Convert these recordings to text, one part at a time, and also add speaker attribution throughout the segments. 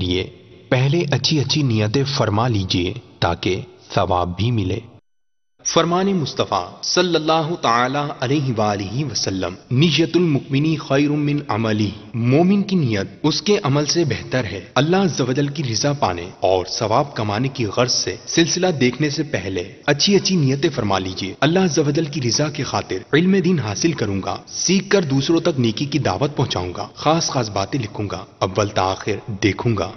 Speaker 1: لیے پہلے اچھی اچھی نیتیں فرما لیجئے تاکہ ثواب بھی ملے۔ فرمان مصطفیٰ صلی اللہ تعالی علیہ وآلہ وسلم، نیت المؤمن خیر من عملی، مومن کی نیت اس کے عمل سے بہتر ہے۔ اللہ عز و جل کی رضا پانے اور ثواب کمانے کی غرض سے سلسلہ دیکھنے سے پہلے اچھی اچھی نیتیں فرما لیجئے۔ اللہ عز و جل کی رضا کی خاطر علم دین حاصل کروں گا، سیکھ کر دوسروں تک نیکی کی دعوت پہنچاؤں گا، خاص خاص باتیں لکھوں گا، اول تا آخر دیکھوں گا۔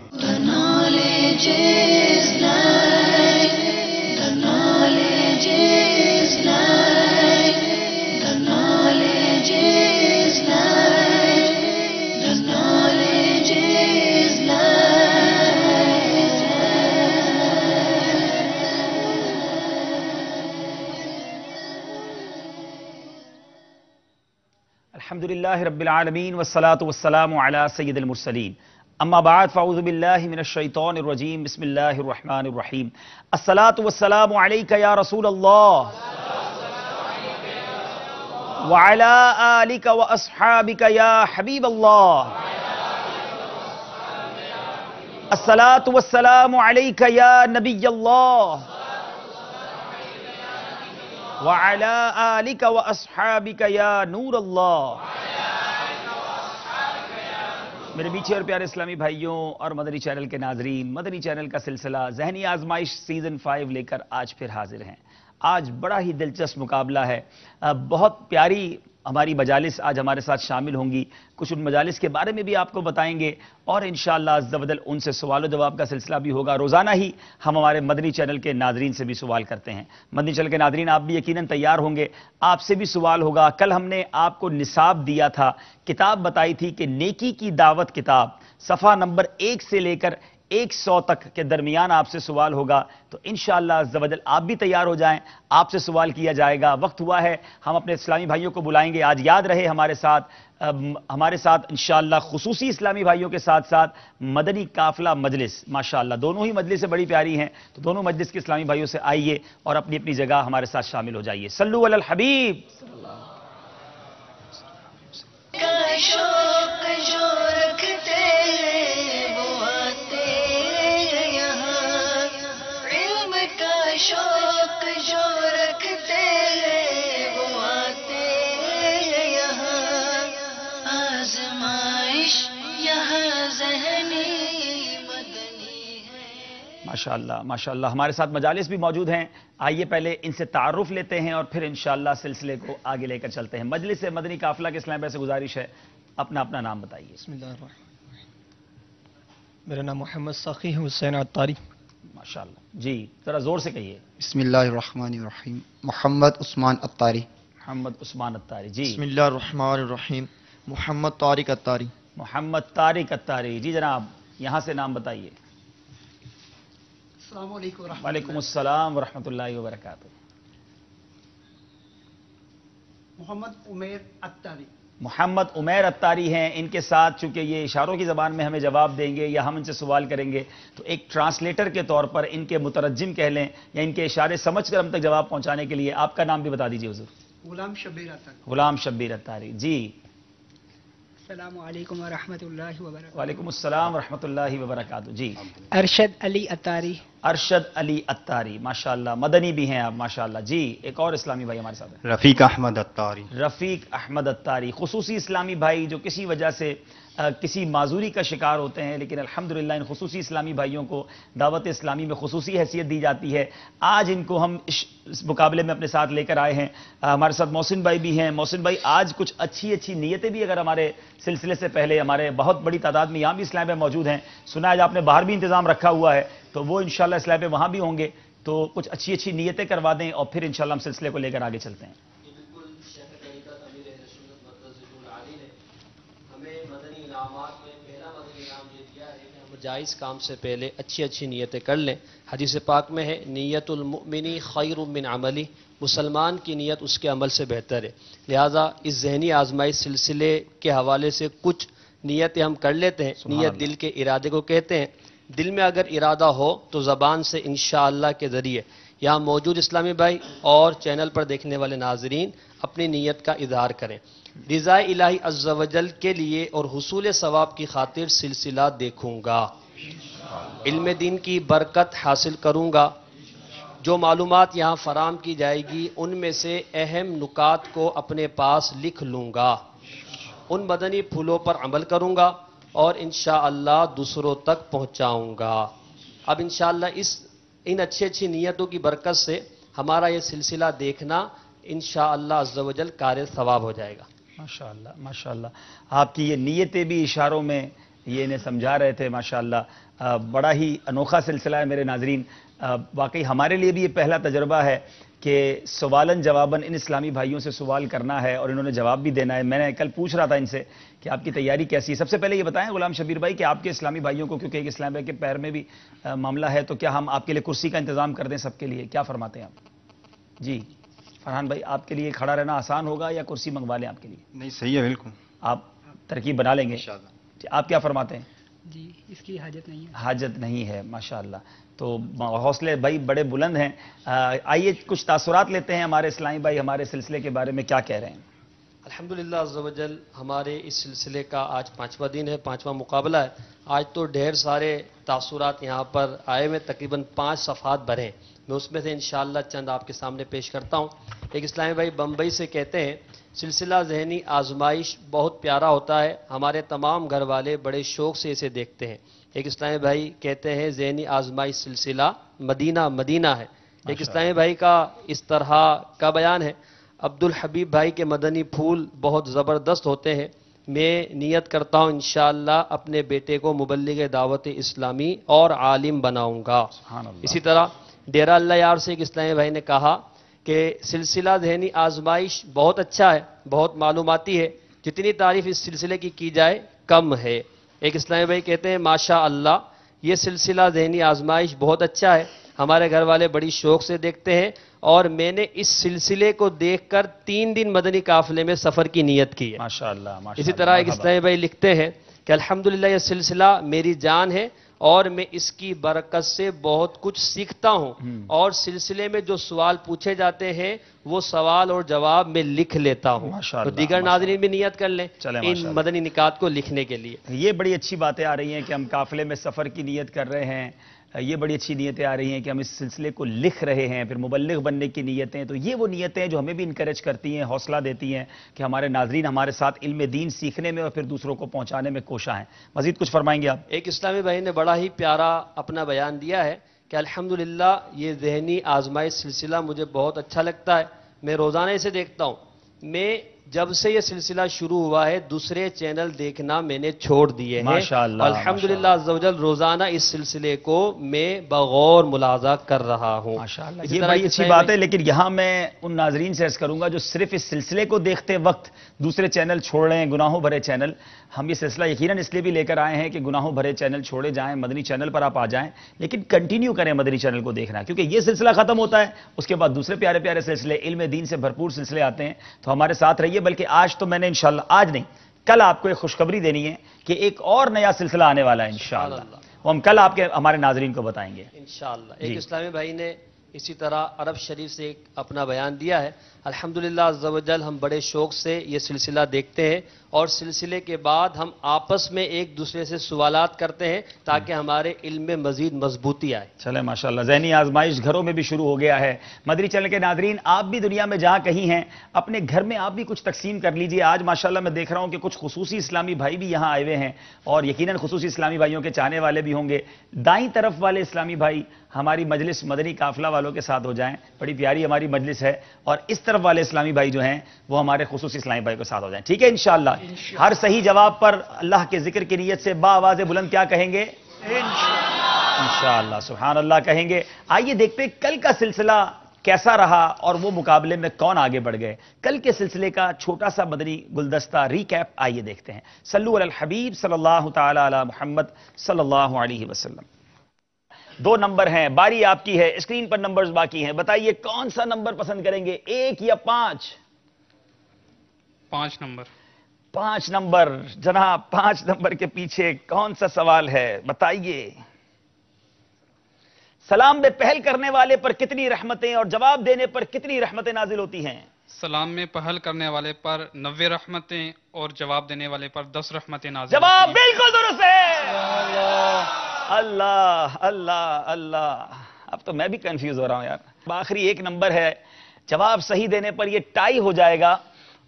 Speaker 2: الحمدللہ رب العالمین والصلاة والسلام علی سید المرسلین، اما بعد فاعوذ باللہ من الشیطان الرجیم، بسم اللہ الرحمن الرحیم۔ الصلاة والسلام علیک یا رسول اللہ وعلی آلک واصحابک یا حبیب اللہ۔ الصلاة والسلام علیک یا نبی اللہ وعلی آلک واصحابک یا نور اللہ۔ میرے میٹھے اور پیارے اسلامی بھائیوں اور مدنی چینل کے ناظرین، مدنی چینل کا سلسلہ ذہنی آزمائش سیزن 5 لے کر آج پھر حاضر ہیں۔ آج بڑا ہی دلچسپ مقابلہ ہے، بہت پیاری ہماری مجالس آج ہمارے ساتھ شامل ہوں گی، کچھ ان مجالس کے بارے میں بھی آپ کو بتائیں گے اور انشاءاللہ عز و جل ان سے سوال و جواب کا سلسلہ بھی ہوگا۔ روزانہ ہی ہم ہمارے مدنی چینل کے ناظرین سے بھی سوال کرتے ہیں۔ مدنی چینل کے ناظرین آپ بھی یقیناً تیار ہوں گے، آپ سے بھی سوال ہوگا۔ کل ہم نے آپ کو نصاب دیا تھا، کتاب بتائی تھی کہ نیکی کی دعوت کتاب، صفحہ نمبر 1 سے لے کر 100 تک کے درمیان آپ سے سوال ہوگا، تو انشاءاللہ عز و جل آپ بھی تیار ہو جائیں، آپ سے سوال کیا جائے گا۔ وقت ہوا ہے ہم اپنے اسلامی بھائیوں کو بلائیں گے۔ آج یاد رہے ہمارے ساتھ انشاءاللہ خصوصی اسلامی بھائیوں کے ساتھ ساتھ مدنی قافلہ مجلس، ماشاءاللہ دونوں ہی مجلس سے بڑی پیاری ہیں، تو دونوں مجلس کے اسلامی بھائیوں سے آئیے اور اپنی اپنی جگہ ہمارے ساتھ شامل ہو جائیے۔ صلو علی الحبیب۔ ماشاءاللہ ماشاءاللہ ہمارے ساتھ مجالس بھی موجود ہیں، آئیے پہلے ان سے تعارف لیتے ہیں اور پھر انشاءاللہ سلسلے کو آگے لے کر چلتے ہیں۔ مجلس مدنی قافلہ کے اسلام بھائی سے گزارش ہے، اپنا نام بتائیے۔
Speaker 3: بسم اللہ الرحمن الرحیم۔ میرا نام محمد ساقی حسین عطاری۔
Speaker 2: ماشاءاللہ جی، ذرا زور سے کہیے۔
Speaker 4: بسم اللہ الرحمن الرحیم۔ محمد عثمان عطاری۔
Speaker 2: محمد عثمان عطاری جی۔
Speaker 5: بسم اللہ الرحمن الرحیم۔ محمد طارق عطاری۔
Speaker 2: محمد طارق عطاری جی جناب، یہاں سے نام بتائیے۔
Speaker 6: السلام علیکم ورحمۃ اللہ۔
Speaker 2: وعلیکم السلام ورحمۃ اللہ وبرکاتہ۔
Speaker 6: محمد عمیر عطاری۔
Speaker 2: محمد عمیر عطاری ہیں، ان کے ساتھ چونکہ یہ اشاروں کی زبان میں ہمیں جواب دیں گے یا ہم ان سے سوال کریں گے، تو ایک ٹرانسلیٹر کے طور پر ان کے مترجم کہہ لیں یا ان کے اشارے سمجھ کر ہم تک جواب پہنچانے کے لیے آپ کا نام بھی بتا دیجیے حضور۔
Speaker 6: غلام شبیر عطاری۔
Speaker 2: غلام شبیر عطاری جی۔
Speaker 7: السلام علیکم ورحمۃ اللہ وبرکاتہ۔
Speaker 2: وعلیکم السلام ورحمۃ اللہ وبرکاتہ جی۔
Speaker 7: ارشد علی عطاری۔
Speaker 2: ارشد علی عطاری ماشاءاللہ، مدنی بھی ہیں آپ ماشاءاللہ جی۔ ایک اور اسلامی بھائی ہمارے ساتھ ہیں،
Speaker 4: رفیق احمد عطاری۔
Speaker 2: رفیق احمد عطاری، خصوصی اسلامی بھائی جو کسی وجہ سے کسی معذوری کا شکار ہوتے ہیں، لیکن الحمدللہ ان خصوصی اسلامی بھائیوں کو دعوت اسلامی میں خصوصی حیثیت دی جاتی ہے۔ آج ان کو ہم اس مقابلے میں اپنے ساتھ لے کر آئے ہیں۔ ہمارے ساتھ محسن بھائی بھی ہیں۔ محسن بھائی آج کچھ اچھی نیتیں بھی اگر ہمارے سلسلے سے پہلے ہمارے بہت بڑی تعداد میں یہاں بھی اسلام میں موجود ہیں، سنا ہے آپ نے باہر بھی انتظام رکھا ہوا ہے، تو وہ انشاءاللہ اسلام پہ وہاں بھی ہوں گے، تو کچھ اچھی نیتیں کروا دیں اور پھر انشاءاللہ ہم سلسلے کو لے کر آگے چلتے ہیں۔
Speaker 5: جائز کام سے پہلے اچھی نیتیں کر لیں۔ حدیث پاک میں ہے نیت المؤمن خیر من عملی، مسلمان کی نیت اس کے عمل سے بہتر ہے۔ لہذا اس ذہنی آزمائش سلسلے کے حوالے سے کچھ نیتیں ہم کر لیتے ہیں۔ نیت دل کے ارادے کو کہتے ہیں۔ دل میں اگر ارادہ ہو تو زبان سے انشاءاللہ کے ذریعے یہاں موجود اسلامی بھائی اور چینل پر دیکھنے والے ناظرین اپنی نیت کا اظہار کریں۔ رضا الہی عز و جل کے لیے اور حصول ثواب کی خاطر سلسلہ دیکھوں گا۔ علم دین کی برکت حاصل کروں گا، جو معلومات یہاں فراہم کی جائے گی ان میں سے اہم نکات کو اپنے پاس لکھ لوں گا، ان مدنی پھولوں پر عمل کروں گا اور انشاءاللہ دوسروں تک پہنچاؤں گا۔ اب انشاءاللہ ان اچھی نیتوں کی برکت سے ہمارا یہ سلسلہ دیکھنا انشاءاللہ عز و جل کار ثواب ہو جائے گا۔
Speaker 2: ماشاءاللہ ماشاءاللہ، آپ کی یہ نیتیں بھی اشاروں میں یہ انہیں سمجھا رہے تھے ماشاءاللہ۔ بڑا ہی انوکھا سلسلہ ہے میرے ناظرین، واقعی ہمارے لیے بھی یہ پہلا تجربہ ہے کہ سوالن جواباً ان اسلامی بھائیوں سے سوال کرنا ہے اور انہوں نے جواب بھی دینا ہے۔ میں نے کل پوچھ رہا تھا ان سے کہ آپ کی تیاری کیسی ہے۔ سب سے پہلے یہ بتائیں غلام شبیر بھائی کہ آپ کے اسلامی بھائیوں کو، کیونکہ ایک اسلام بھائی کے پیر میں بھی معاملہ ہے، تو کیا ہم آپ کے لیے کرسی کا انتظام کر دیں سب کے لیے؟ کیا فرماتے ہیں آپ؟ جی فرحان بھائی، آپ کے لیے کھڑا رہنا آسان ہوگا یا کرسی منگوا لیں آپ کے لیے؟
Speaker 4: نہیں صحیح ہے بالکل،
Speaker 2: آپ ترکیب بنا لیں گے
Speaker 4: انشاءاللہ۔
Speaker 2: آپ کیا فرماتے ہیں؟
Speaker 7: جی اس کی حاجت نہیں ہے۔
Speaker 2: حاجت نہیں ہے، ماشاءاللہ۔ تو حوصلے بھائی بڑے بلند ہیں۔ آئیے کچھ تاثرات لیتے ہیں ہمارے اسلامی بھائی ہمارے سلسلے کے بارے میں کیا کہہ رہے ہیں۔
Speaker 5: الحمدللہ عز و جل ہمارے اس سلسلے کا آج 5واں دن ہے، 5واں مقابلہ ہے۔ آج تو ڈھیر سارے تاثرات یہاں پر آئے ہوئے، تقریباً 5 صفحات بھرے ہیں، میں اس میں سے انشاءاللہ چند آپ کے سامنے پیش کرتا ہوں۔ ایک اسلامی بھائی بمبئی سے کہتے ہیں سلسلہ ذہنی آزمائش بہت پیارا ہوتا ہے، ہمارے تمام گھر والے بڑے شوق سے اسے دیکھتے ہیں۔ ایک اسلامی بھائی کہتے ہیں ذہنی آزمائش سلسلہ مدینہ مدینہ ہے۔ ایک اسلامی بھائی کا اس طرح کا بیان ہے، عبد الحبیب بھائی کے مدنی پھول بہت زبردست ہوتے ہیں، میں نیت کرتا ہوں انشاءاللہ اپنے بیٹے کو مبلغ دعوت اسلامی اور عالم بناؤں گا۔ اسی طرح ڈیرہ اللہ یار سے ایک اسلامی بھائی نے کہا کہ سلسلہ ذہنی آزمائش بہت اچھا ہے، بہت معلوماتی ہے، جتنی تعریف اس سلسلے کی جائے کم ہے۔ ایک اسلامی بھائی کہتے ہیں ماشاء اللہ یہ سلسلہ ذہنی آزمائش بہت اچھا ہے، ہمارے گھر والے بڑی شوق سے دیکھتے ہیں اور میں نے اس سلسلے کو دیکھ کر 3 دن مدنی قافلے میں سفر کی نیت کی ہے۔
Speaker 2: ماشاءاللہ ماشاءاللہ۔
Speaker 5: اسی طرح ایک اسلامی بھائی لکھتے ہیں کہ الحمدللہ یہ سلسلہ میری جان ہے اور میں اس کی برکت سے بہت کچھ سیکھتا ہوں، اور سلسلے میں جو سوال پوچھے جاتے ہیں وہ سوال اور جواب میں لکھ لیتا ہوں۔ تو دیگر ناظرین بھی نیت کر لیں ان مدنی نکات کو لکھنے کے لیے۔
Speaker 2: یہ بڑی اچھی باتیں آ رہی ہیں کہ ہم قافلے میں سفر کی نیت کر رہے ہیں، یہ بڑی اچھی نیتیں آ رہی ہیں کہ ہم اس سلسلے کو لکھ رہے ہیں، پھر مبلغ بننے کی نیتیں، تو یہ وہ نیتیں ہیں جو ہمیں بھی انکریج کرتی ہیں، حوصلہ دیتی ہیں کہ ہمارے ناظرین ہمارے ساتھ علم دین سیکھنے میں اور پھر دوسروں کو پہنچانے میں کوشاں ہیں۔ مزید کچھ فرمائیں گے آپ؟
Speaker 5: ایک اسلامی بھائی نے بڑا ہی پیارا اپنا بیان دیا ہے کہ الحمدللہ یہ ذہنی آزمائش سلسلہ مجھے بہت اچھا لگتا ہے، میں روزانہ اسے دیکھتا ہوں۔ میں جب سے یہ سلسلہ شروع ہوا ہے دوسرے چینل دیکھنا میں نے چھوڑ دیے ہیں۔
Speaker 2: ماشاءاللہ
Speaker 5: الحمدللہ عز و جل روزانہ اس سلسلے کو میں بغور ملاحظہ کر رہا ہوں۔
Speaker 2: ماشاءاللہ یہ بڑی اچھی بات ہے، لیکن یہاں میں ان ناظرین سے عرض کروں گا جو صرف اس سلسلے کو دیکھتے وقت دوسرے چینل چھوڑ رہے ہیں، گناہوں بھرے چینل۔ ہم یہ سلسلہ یقیناً اس لیے بھی لے کر آئے ہیں کہ گناہوں بھرے چینل چھوڑے جائیں، مدنی چینل پر آپ آ جائیں، لیکن کنٹینیو کریں مدنی چینل کو دیکھنا، کیونکہ یہ سلسلہ ختم ہوتا ہے اس کے بعد دوسرے پیارے پیارے سلسلے علم دین سے بھرپور سلسلے آتے ہیں، تو ہمارے ساتھ رہیے۔ بلکہ آج تو میں نے انشاءاللہ، آج نہیں کل آپ کو ایک خوشخبری دینی ہے کہ ایک اور نیا سلسلہ آنے والا ہے انشاءاللہ، وہ ہم کل آپ کے ہمارے ناظرین کو بتائیں گے
Speaker 5: انشاءاللہ۔ ایک اسلامی بھائی نے اسی طرح عرب شریف سے ایک اپنا بیان دیا ہے، الحمدللہ عز و جل ہم بڑے شوق سے یہ سلسلہ دیکھتے ہیں اور سلسلے کے بعد ہم آپس میں ایک دوسرے سے سوالات کرتے ہیں تاکہ ہمارے علم میں مزید مضبوطی آئے۔
Speaker 2: چلے ماشاءاللہ، ذہنی آزمائش گھروں میں بھی شروع ہو گیا ہے۔ مدنی چینل کے ناظرین آپ بھی دنیا میں جہاں کہیں ہیں اپنے گھر میں آپ بھی کچھ تقسیم کر لیجئے۔ آج ماشاءاللہ میں دیکھ رہا ہوں کہ کچھ خصوصی اسلامی بھائی بھی یہاں آئے ہوئے ہیں اور یقیناً خصوصی اسلامی بھائیوں کے چاہنے والے بھی ہوں گے۔ دائیں طرف والے اسلامی بھائی ہماری مجلس مدنی قافلہ والوں کے ساتھ ہو جائیں، بڑی پیاری ہماری مجلس ہے، اور اس طرف والے اسلامی بھائی جو ہیں وہ ہمارے خصوصی اسلامی بھائی کے ساتھ ہو جائیں، ٹھیک ہے انشاءاللہ۔ ہر صحیح جواب پر اللہ کے ذکر کی نیت سے با آواز بلند کیا کہیں گے؟ انشاءاللہ سبحان اللہ کہیں گے۔ آئیے دیکھتے ہیں کل کا سلسلہ کیسا رہا اور وہ مقابلے میں کون آگے بڑھ گئے۔ کل کے سلسلے کا چھوٹا سا مدنی گلدستہ ریکیپ آئیے دیکھتے ہیں۔ صلو علی الحبیب صلی اللہ تعالی علی محمد صلی اللہ علیہ وسلم۔ 2 نمبر ہیں، باری آپ کی ہے، اسکرین پر نمبرز باقی ہیں، بتائیے کون سا نمبر پسند کریں گے، 1 یا 5؟
Speaker 8: 5 نمبر۔
Speaker 2: 5 نمبر جناب، 5 نمبر کے پیچھے کون سا سوال ہے بتائیے۔ سلام میں پہل کرنے والے پر کتنی رحمتیں اور جواب دینے پر کتنی رحمتیں نازل ہوتی ہیں؟
Speaker 8: سلام میں پہل کرنے والے پر 90 رحمتیں اور جواب دینے والے پر 10 رحمتیں نازل
Speaker 2: جواب
Speaker 8: ہوتی ہیں۔
Speaker 2: بالکل درست ہے۔ اللہ اللہ اللہ، اب تو میں بھی کنفیوز ہو رہا ہوں یار۔ آخری ایک نمبر ہے، جواب صحیح دینے پر یہ ٹائی ہو جائے گا،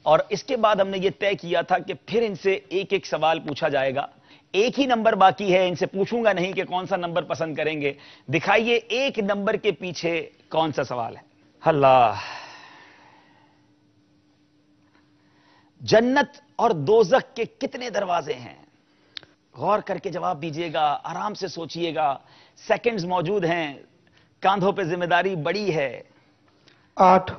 Speaker 2: اور اس کے بعد ہم نے یہ طے کیا تھا کہ پھر ان سے ایک ایک سوال پوچھا جائے گا۔ ایک ہی نمبر باقی ہے، ان سے پوچھوں گا نہیں کہ کون سا نمبر پسند کریں گے۔ دکھائیے ایک نمبر کے پیچھے کون سا سوال ہے۔ اللہ، جنت اور دوزخ کے کتنے دروازے ہیں؟ غور کر کے جواب دیجئے گا، آرام سے سوچئے گا، سیکنڈز موجود ہیں، کاندھوں پہ ذمہ داری بڑی ہے۔
Speaker 9: 8۔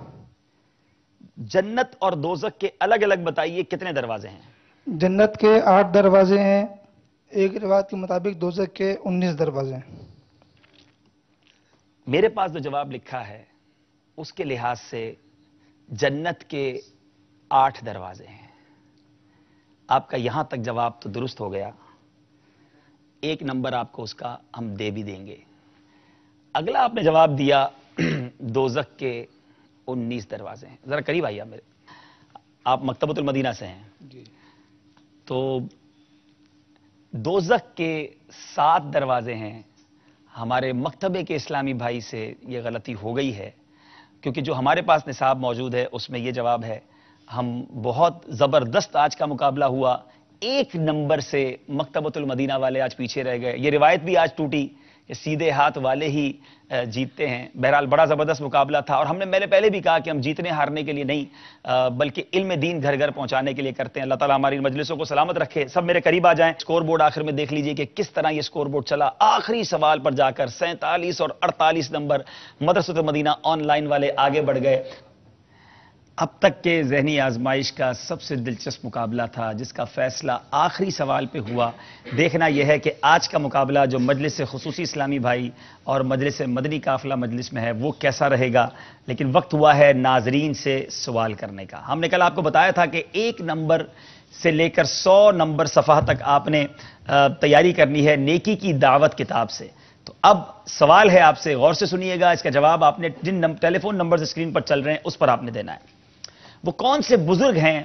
Speaker 2: جنت اور دوزخ کے الگ الگ بتائیے کتنے دروازے ہیں؟
Speaker 9: جنت کے 8 دروازے ہیں، ایک روایت کے مطابق دوزخ کے 19 دروازے ہیں۔
Speaker 2: میرے پاس جو جواب لکھا ہے اس کے لحاظ سے جنت کے 8 دروازے ہیں۔ آپ کا یہاں تک جواب تو درست ہو گیا، ایک نمبر آپ کو اس کا ہم دے بھی دیں گے۔ اگلا آپ نے جواب دیا دوزخ کے 19 دروازے ہیں۔ ذرا قریب آئیے میرے، آپ مکتبۃ المدینہ سے ہیں
Speaker 9: جی۔
Speaker 2: تو دوزخ کے 7 دروازے ہیں۔ ہمارے مکتبے کے اسلامی بھائی سے یہ غلطی ہو گئی ہے، کیونکہ جو ہمارے پاس نصاب موجود ہے اس میں یہ جواب ہے۔ ہم بہت زبردست آج کا مقابلہ ہوا، ایک نمبر سے مکتبۃ المدینہ والے آج پیچھے رہ گئے۔ یہ روایت بھی آج ٹوٹی کہ سیدھے ہاتھ والے ہی جیتتے ہیں۔ بہرحال بڑا زبردست مقابلہ تھا، اور ہم نے میں نے پہلے بھی کہا کہ ہم جیتنے ہارنے کے لیے نہیں بلکہ علم دین گھر گھر پہنچانے کے لیے کرتے ہیں۔ اللہ تعالیٰ ہماری مجلسوں کو سلامت رکھے۔ سب میرے قریب آ جائیں۔ سکور بورڈ آخر میں دیکھ لیجئے کہ کس طرح یہ سکور بورڈ چلا۔ آخری سوال پر جا کر 47 اور 48 نمبر مدرسۃ المدینہ آن لائن والے آگے بڑھ گئے۔ اب تک کے ذہنی آزمائش کا سب سے دلچسپ مقابلہ تھا، جس کا فیصلہ آخری سوال پہ ہوا۔ دیکھنا یہ ہے کہ آج کا مقابلہ جو مجلس خصوصی اسلامی بھائی اور مجلس مدنی قافلہ مجلس میں ہے وہ کیسا رہے گا۔ لیکن وقت ہوا ہے ناظرین سے سوال کرنے کا۔ ہم نے کل آپ کو بتایا تھا کہ 1 نمبر سے لے کر 100 نمبر صفحہ تک آپ نے تیاری کرنی ہے نیکی کی دعوت کتاب سے۔ تو اب سوال ہے آپ سے، غور سے سنیے گا، اس کا جواب آپ نے جن ٹیلی فون نمبرز اسکرین پر چل رہے ہیں اس پر آپ نے دینا ہے۔ وہ کون سے بزرگ ہیں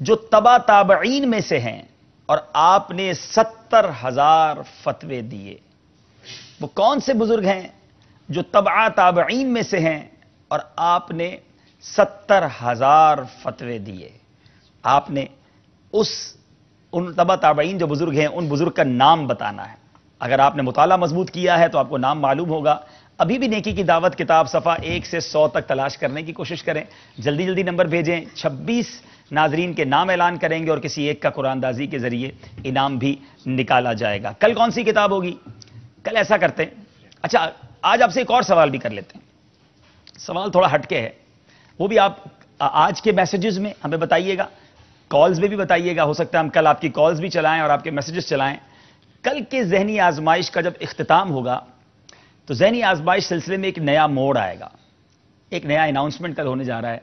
Speaker 2: جو تبع تابعین میں سے ہیں اور آپ نے 70,000 فتوے دیے؟ وہ کون سے بزرگ ہیں جو تبع تابعین میں سے ہیں اور آپ نے 70,000 فتوے دیے؟ آپ نے ان تبع تابعین جو بزرگ ہیں ان بزرگ کا نام بتانا ہے۔ اگر آپ نے مطالعہ مضبوط کیا ہے تو آپ کو نام معلوم ہوگا۔ ابھی بھی نیکی کی دعوت کتاب صفحہ 1 سے 100 تک تلاش کرنے کی کوشش کریں، جلدی جلدی نمبر بھیجیں۔ 26 ناظرین کے نام اعلان کریں گے اور کسی ایک کا قرآن دازی کے ذریعے انعام بھی نکالا جائے گا۔ کل کون سی کتاب ہوگی؟ کل ایسا کرتے ہیں، اچھا آج آپ سے ایک اور سوال بھی کر لیتے ہیں۔ سوال تھوڑا ہٹ کے ہے، وہ بھی آپ آج کے میسیجز میں ہمیں بتائیے گا، کالز میں بھی بتائیے گا۔ ہو سکتا ہے ہم کل آپ کی کالز بھی چلائیں اور آپ کے میسیجز چلائیں۔ کل کے ذہنی آزمائش کا جب اختتام ہوگا تو ذہنی آزمائش سلسلے میں ایک نیا موڑ آئے گا، ایک نیا اناؤنسمنٹ کل ہونے جا رہا ہے۔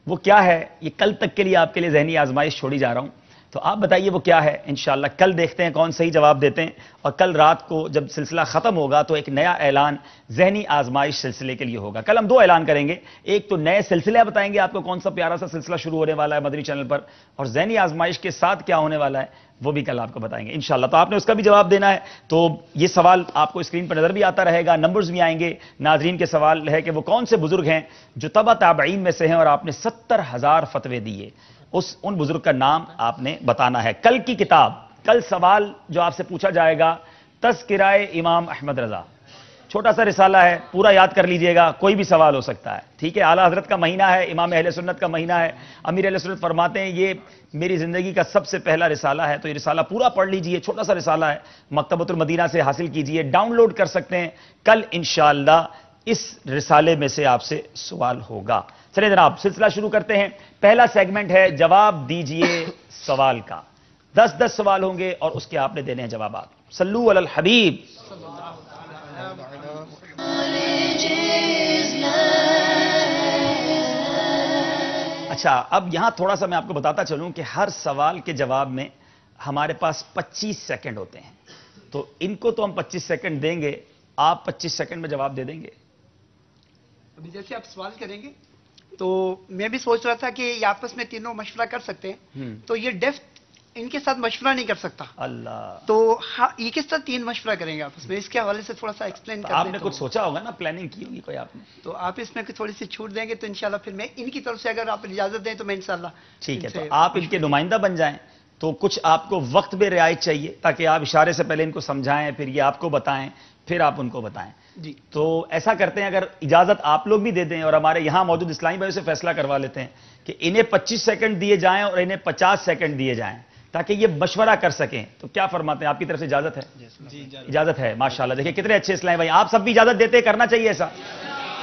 Speaker 2: وہ کیا ہے یہ کل تک کے لیے آپ کے لیے ذہنی آزمائش چھوڑی جا رہا ہوں، تو آپ بتائیے وہ کیا ہے۔ انشاءاللہ کل دیکھتے ہیں کون صحیح جواب دیتے ہیں، اور کل رات کو جب سلسلہ ختم ہوگا تو ایک نیا اعلان ذہنی آزمائش سلسلے کے لیے ہوگا۔ کل ہم 2 اعلان کریں گے، ایک تو نئے سلسلے بتائیں گے آپ کو کون سا پیارا سا سلسلہ شروع ہونے والا ہے مدنی چینل پر، اور ذہنی آزمائش کے ساتھ کیا ہونے والا ہے وہ بھی کل آپ کو بتائیں گے انشاءاللہ۔ تو آپ نے اس کا بھی جواب دینا ہے۔ تو یہ سوال آپ کو اسکرین پر نظر بھی آتا رہے گا، نمبرز بھی آئیں گے۔ ناظرین کے سوال ہے کہ وہ کون سے بزرگ ہیں جو تبع تابعین میں سے ہیں اور آپ نے 70,000 فتوے دیے، ان بزرگ کا نام آپ نے بتانا ہے۔ کل کی کتاب، کل سوال جو آپ سے پوچھا جائے گا تذکرہ امام احمد رضا، چھوٹا سا رسالہ ہے، پورا یاد کر لیجئے گا، کوئی بھی سوال ہو سکتا ہے، ٹھیک ہے۔ اعلیٰ حضرت کا مہینہ ہے، امام اہل سنت کا مہینہ ہے، امیر اہل سنت فرماتے ہیں یہ میری زندگی کا سب سے پہلا رسالہ ہے، تو یہ رسالہ پورا پڑھ لیجئے، چھوٹا سا رسالہ ہے، مکتبۃ المدینہ سے حاصل کیجئے، ڈاؤن لوڈ کر سکتے ہیں۔ کل انشاءاللہ اس رسالے میں سے آپ سے سوال ہوگا۔ چلیں جناب سلسلہ شروع کرتے ہیں۔ پہلا سیگمنٹ ہے جواب دیجئے سوال کا، 10 سوال ہوں گے اور اس کے آپ نے دینے ہیں جوابات۔ صلو علی الحبیب۔ اچھا اب یہاں تھوڑا سا میں آپ کو بتاتا چلوں کہ ہر سوال کے جواب میں ہمارے پاس 25 سیکنڈ ہوتے ہیں، تو ان کو تو ہم 25 سیکنڈ دیں گے، آپ 25 سیکنڈ میں جواب دے دیں گے۔
Speaker 6: ابھی جیسے آپ سوال کریں گے تو میں بھی سوچ رہا تھا کہ یہ آپس میں تینوں مشورہ کر سکتے ہیں، تو یہ ڈیف ان کے ساتھ مشورہ نہیں کر سکتا.
Speaker 2: اللہ.
Speaker 6: تو یہ کس طرح 3 مشورہ کریں گے آپس میں؟ اس کے حوالے سے تھوڑا سا ایکسپلین کر دیں.
Speaker 2: آپ نے کچھ سوچا ہوگا نا، پلاننگ کی ہوگی کوئی آپ نے؟
Speaker 6: تو آپ اس میں تھوڑی سی چھوٹ دیں گے تو انشاءاللہ پھر میں ان کی طرف سے اگر آپ اجازت دیں تو میں انشاءاللہ.
Speaker 2: ٹھیک ہے، تو آپ ان کے نمائندہ بن جائیں. تو کچھ آپ کو وقت میں رعایت چاہیے تاکہ آپ اشارے سے پہلے ان کو سمجھائیں، پھر یہ آپ کو بتائیں، پھر آپ ان کو بتائیں.
Speaker 6: جی.
Speaker 2: تو ایسا کرتے ہیں، اگر اجازت آپ لوگ بھی دے دیں اور ہمارے یہاں موجود اسلامی بھائیوں سے فیصلہ کروا لیتے ہیں کہ انہیں 25 سیکنڈ دیے جائیں اور انہیں 50 سیکنڈ دیے جائیں تاکہ یہ مشورہ کر سکیں. تو کیا فرماتے ہیں؟ آپ کی طرف سے اجازت ہے؟ اجازت ہے. ماشاءاللہ. دیکھیں کتنے اچھے اسلامی بھائی، آپ سب بھی اجازت دیتے، کرنا چاہیے ایسا.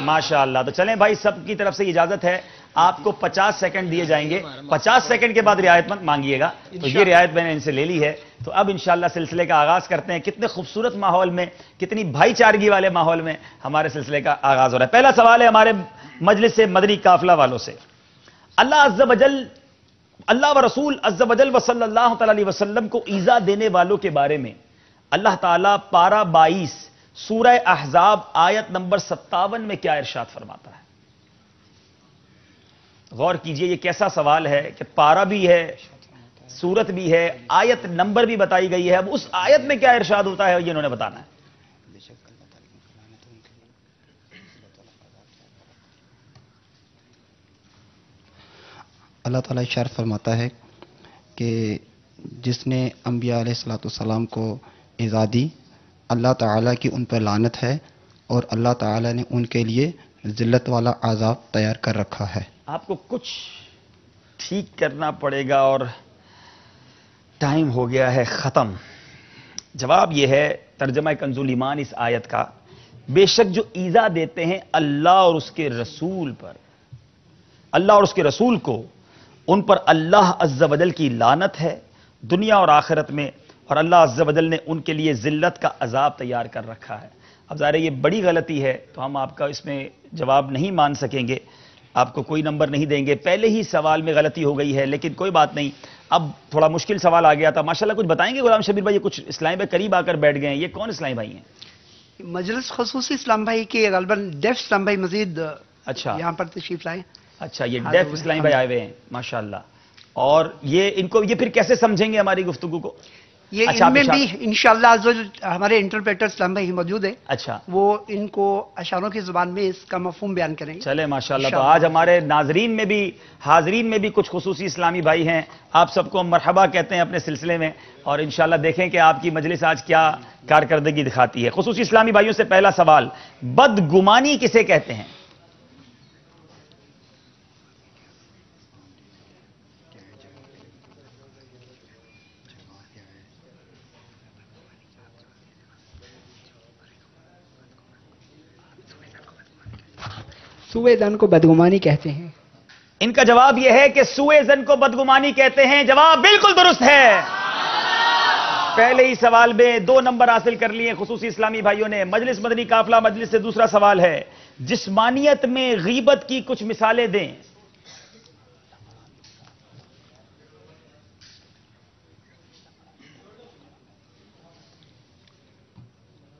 Speaker 2: ماشاءاللہ. تو چلیں بھائی، سب کی طرف سے اجازت ہے. آپ کو 50 سیکنڈ دیے جائیں گے. 50 سیکنڈ کے بعد رعایت مت مانگیے گا. تو یہ رعایت میں نے ان سے لے لی ہے. تو اب انشاءاللہ سلسلے کا آغاز کرتے ہیں. کتنے خوبصورت ماحول میں، کتنی بھائی چارگی والے ماحول میں ہمارے سلسلے کا آغاز ہو رہا ہے. پہلا سوال ہے ہمارے مجلس سے مدنی قافلہ والوں سے. اللہ عز و جل، اللہ و رسول عز و جل و صلی اللہ تعالی علیہ وسلم کو ایذا دینے والوں کے بارے میں اللہ تعالیٰ پارہ 22 سورہ احزاب آیت نمبر 57 میں کیا ارشاد فرماتا ہے؟ غور کیجئے، یہ کیسا سوال ہے کہ پارہ بھی ہے، سورت بھی ہے، آیت نمبر بھی بتائی گئی ہے. اب اس آیت میں کیا ارشاد ہوتا ہے یہ انہوں نے بتانا ہے.
Speaker 4: اللہ تعالیٰ ارشاد فرماتا ہے کہ جس نے انبیاء علیہ الصلوۃ والسلام کو ایذا دی، اللہ تعالیٰ کی ان پر لعنت ہے اور اللہ تعالیٰ نے ان کے لیے ذلت والا عذاب تیار کر رکھا ہے.
Speaker 2: آپ کو کچھ ٹھیک کرنا پڑے گا اور ٹائم ہو گیا ہے ختم. جواب یہ ہے ترجمہ کنز الایمان اس آیت کا، بے شک جو ایذا دیتے ہیں اللہ اور اس کے رسول پر، اللہ اور اس کے رسول کو، ان پر اللہ عز و جل کی لعنت ہے دنیا اور آخرت میں، اور اللہ عز و جل نے ان کے لیے ذلت کا عذاب تیار کر رکھا ہے. اب ظاہر ہے یہ بڑی غلطی ہے، تو ہم آپ کا اس میں جواب نہیں مان سکیں گے، آپ کو کوئی نمبر نہیں دیں گے. پہلے ہی سوال میں غلطی ہو گئی ہے، لیکن کوئی بات نہیں. اب تھوڑا مشکل سوال آ گیا تھا. ماشاءاللہ کچھ بتائیں گے غلام شبیر بھائی؟ کچھ اسلامی بھائی قریب آ کر بیٹھ گئے ہیں. یہ کون اسلامی بھائی ہیں؟
Speaker 6: مجلس خصوصی اسلام بھائی کے غالباً ڈیف اسلام بھائی مزید
Speaker 2: اچھا
Speaker 6: یہاں پر تشریف لائے.
Speaker 2: اچھا، یہ ڈیف اسلامی بھائی آئے ہوئے ہیں. ماشاءاللہ. اور یہ ان کو یہ پھر کیسے سمجھیں گے ہماری گفتگو کو؟
Speaker 6: یہ ان میں بھی انشاءاللہ ہمارے انٹرپریٹر اسلام بھائی موجود ہیں.
Speaker 2: اچھا،
Speaker 6: وہ ان کو اشاروں کی زبان میں اس کا مفہوم بیان کریں گے.
Speaker 2: چلے ماشاءاللہ. تو آج ہمارے ناظرین میں بھی، حاضرین میں بھی کچھ خصوصی اسلامی بھائی ہیں. آپ سب کو مرحبا کہتے ہیں اپنے سلسلے میں، اور انشاءاللہ دیکھیں کہ آپ کی مجلس آج کیا کارکردگی دکھاتی ہے. خصوصی اسلامی بھائیوں سے پہلا سوال، بدگمانی کسے کہتے ہیں؟
Speaker 7: سوء ظن کو بدگمانی کہتے ہیں.
Speaker 2: ان کا جواب یہ ہے کہ سوء ظن کو بدگمانی کہتے ہیں. جواب بالکل درست ہے. پہلے ہی سوال میں 2 نمبر حاصل کر لیے خصوصی اسلامی بھائیوں نے. مجلس مدنی قافلہ مجلس سے دوسرا سوال ہے، جسمانیت میں غیبت کی کچھ مثالیں دیں.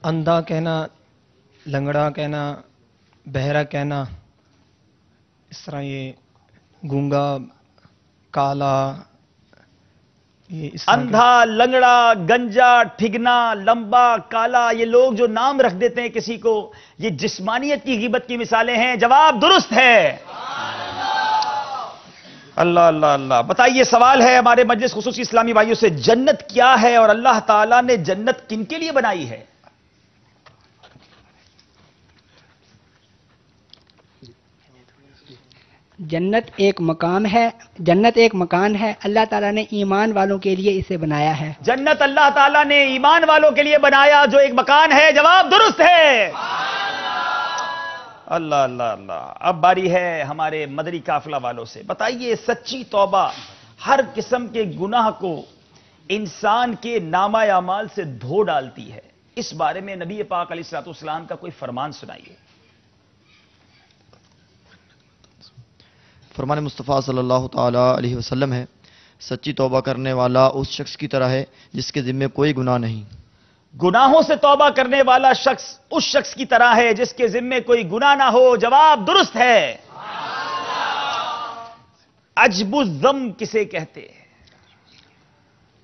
Speaker 3: اندھا کہنا، لنگڑا کہنا، بہرا کہنا، اس طرح یہ گونگا، کالا، یہ اس طرح
Speaker 2: اندھا، لنگڑا، گنجا، ٹھگنا، لمبا، کالا، یہ لوگ جو نام رکھ دیتے ہیں کسی کو، یہ جسمانیت کی غیبت کی مثالیں ہیں. جواب درست ہے. اللہ اللہ اللہ. بتائیے، سوال ہے ہمارے مجلس خصوصی اسلامی بھائیوں سے، جنت کیا ہے اور اللہ تعالیٰ نے جنت کن کے لیے بنائی ہے؟
Speaker 7: جنت ایک مکان ہے، اللہ تعالیٰ نے ایمان والوں کے لیے اسے بنایا ہے.
Speaker 2: جنت اللہ تعالیٰ نے ایمان والوں کے لیے بنایا جو ایک مکان ہے. جواب درست ہے. اللہ اللہ اللہ. اب باری ہے ہمارے مدنی قافلہ والوں سے. بتائیے، سچی توبہ ہر قسم کے گناہ کو انسان کے نامہ اعمال سے دھو ڈالتی ہے. اس بارے میں نبی پاک علیہ الصلوۃ والسلام کا کوئی فرمان سنائیے.
Speaker 10: فرمان مصطفیٰ صلی اللہ تعالی علیہ وسلم ہے، سچی توبہ کرنے والا اس شخص کی طرح ہے جس کے ذمے کوئی گناہ نہیں.
Speaker 2: گناہوں سے توبہ کرنے والا شخص اس شخص کی طرح ہے جس کے ذمے کوئی گناہ نہ ہو. جواب درست ہے. عجب الذم کسے کہتے ہیں؟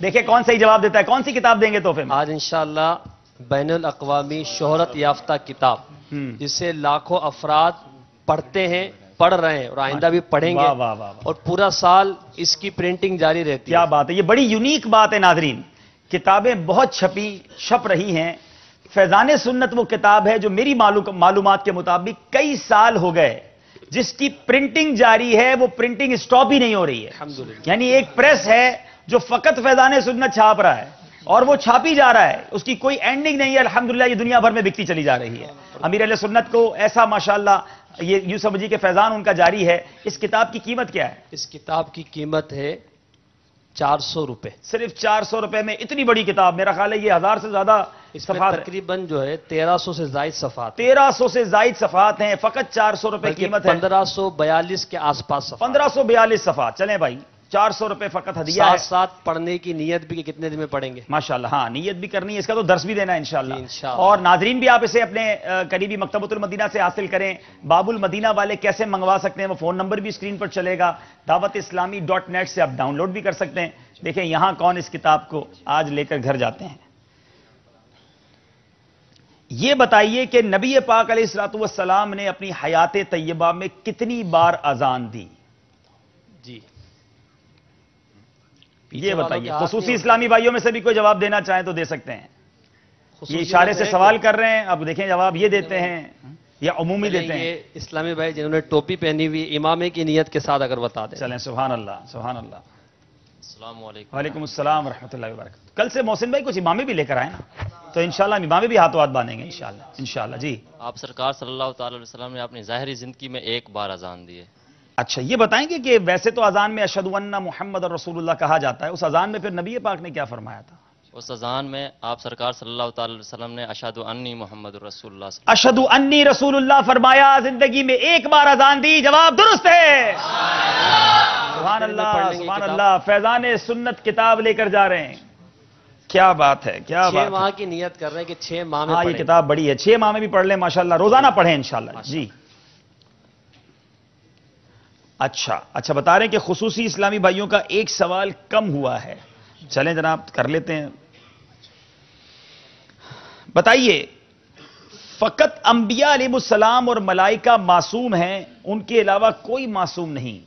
Speaker 2: دیکھیں کون صحیح جواب دیتا ہے. کون سی کتاب دیں گے تحفے میں؟
Speaker 5: آج انشاءاللہ بین الاقوامی شہرت یافتہ کتاب جسے لاکھوں افراد پڑھتے ہیں، پڑھ رہے ہیں اور آئندہ بھی پڑھیں گے، اور پورا سال اس کی پرنٹنگ جاری رہتی ہے.
Speaker 2: کیا بات ہے، یہ بڑی یونیک بات ہے ناظرین. کتابیں بہت چھپ رہی ہیں. فیضان سنت وہ کتاب ہے جو میری معلومات کے مطابق کئی سال ہو گئے جس کی پرنٹنگ جاری ہے، وہ پرنٹنگ سٹاپ ہی نہیں ہو رہی ہے. یعنی ایک پریس ہے جو فقط فیضان سنت چھاپ رہا ہے اور وہ چھاپی جا رہا ہے، اس کی کوئی اینڈنگ نہیں ہے. الحمدللہ یہ دنیا بھر میں بکتی چلی جا رہی ہے. امیر اہل سنت کو ایسا ماشاءاللہ یہ یوں سمجھیے کہ فیضان ان کا جاری ہے. اس کتاب کی قیمت کیا ہے؟
Speaker 5: اس کتاب کی قیمت ہے 400 روپے.
Speaker 2: صرف 400 روپے میں اتنی بڑی کتاب. میرا خیال ہے یہ 1000 سے زیادہ صفحات،
Speaker 5: تقریباً جو ہے 1300 سے زائد صفحات.
Speaker 2: 1300 سے زائد صفحات ہیں. فقط 400 روپے قیمت ہے.
Speaker 5: 1542 کے آس پاس صفحات.
Speaker 2: 1542 صفحات. چلیں بھائی 400 روپے فقط ہدیہ ہے.
Speaker 5: ساتھ ساتھ پڑھنے کی نیت بھی کہ کتنے دن میں پڑھیں گے.
Speaker 2: ماشاءاللہ ہاں نیت بھی کرنی ہے، اس کا تو درس بھی دینا ہے انشاءاللہ. اور ناظرین بھی آپ اسے اپنے قریبی مکتبۃ المدینہ سے حاصل کریں. باب المدینہ والے کیسے منگوا سکتے ہیں، وہ فون نمبر بھی اسکرین پر چلے گا. dawat-islami.net سے آپ ڈاؤن لوڈ بھی کر سکتے ہیں. دیکھیں یہاں کون اس کتاب کو آج لے کر گھر جاتے ہیں. یہ بتائیے کہ نبی پاک علیہ الصلوۃ والسلام نے اپنی حیات طیبہ میں کتنی بار اذان دی؟
Speaker 5: جی
Speaker 2: یہ بتائیے. خصوصی اسلامی بھائیوں میں سے بھی کوئی جواب دینا چاہیں تو دے سکتے ہیں. یہ اشارے سے سوال کر رہے ہیں، اب دیکھیں جواب یہ دیتے ہیں یا عمومی دیتے ہیں.
Speaker 5: یہ اسلامی بھائی جنہوں نے ٹوپی پہنی ہوئی امامے کی نیت کے ساتھ اگر بتا دیں.
Speaker 2: چلیں سبحان اللہ سبحان اللہ.
Speaker 5: السلام علیکم.
Speaker 2: وعلیکم السلام ورحمۃ اللہ وبرکاتہ. کل سے محسن بھائی کچھ امامے بھی لے کر آئے نا، تو انشاءاللہ امامے بھی ہاتھوں ہاتھ باندھیں گے انشاءاللہ. جی
Speaker 11: آپ سرکار صلی اللہ تعالی علیہ وسلم نے اپنی ظاہری زندگی میں ایک بار اذان دی ہے.
Speaker 2: اچھا یہ بتائیں گے کہ ویسے تو اذان میں اشہد ان محمد رسول اللہ کہا جاتا ہے، اس اذان میں پھر نبی پاک نے کیا فرمایا تھا؟
Speaker 11: اس اذان میں آپ سرکار صلی اللہ تعالی علیہ وسلم نے اشہد انی محمد رسول اللہ
Speaker 2: اشہد انی رسول اللہ فرمایا. زندگی میں ایک بار اذان دی. جواب درست ہے. سبحان اللہ سبحان اللہ. فیضان سنت کتاب لے کر جا رہے ہیں. کیا بات ہے، کیا بات ہے.
Speaker 5: 6 ماہ کی نیت کر رہے ہیں کہ 6 ماہ میں
Speaker 2: ہاں
Speaker 5: پڑھیں.
Speaker 2: یہ کتاب بڑی ہے. 6 ماہ میں بھی پڑھ لیں ماشاءاللہ. روزانہ پڑھیں انشاءاللہ. جی اچھا بتا رہے ہیں کہ خصوصی اسلامی بھائیوں کا ایک سوال کم ہوا ہے. چلیں جناب کر لیتے ہیں. بتائیے فقط انبیاء علیہ السلام اور ملائکہ معصوم ہیں، ان کے علاوہ کوئی معصوم نہیں،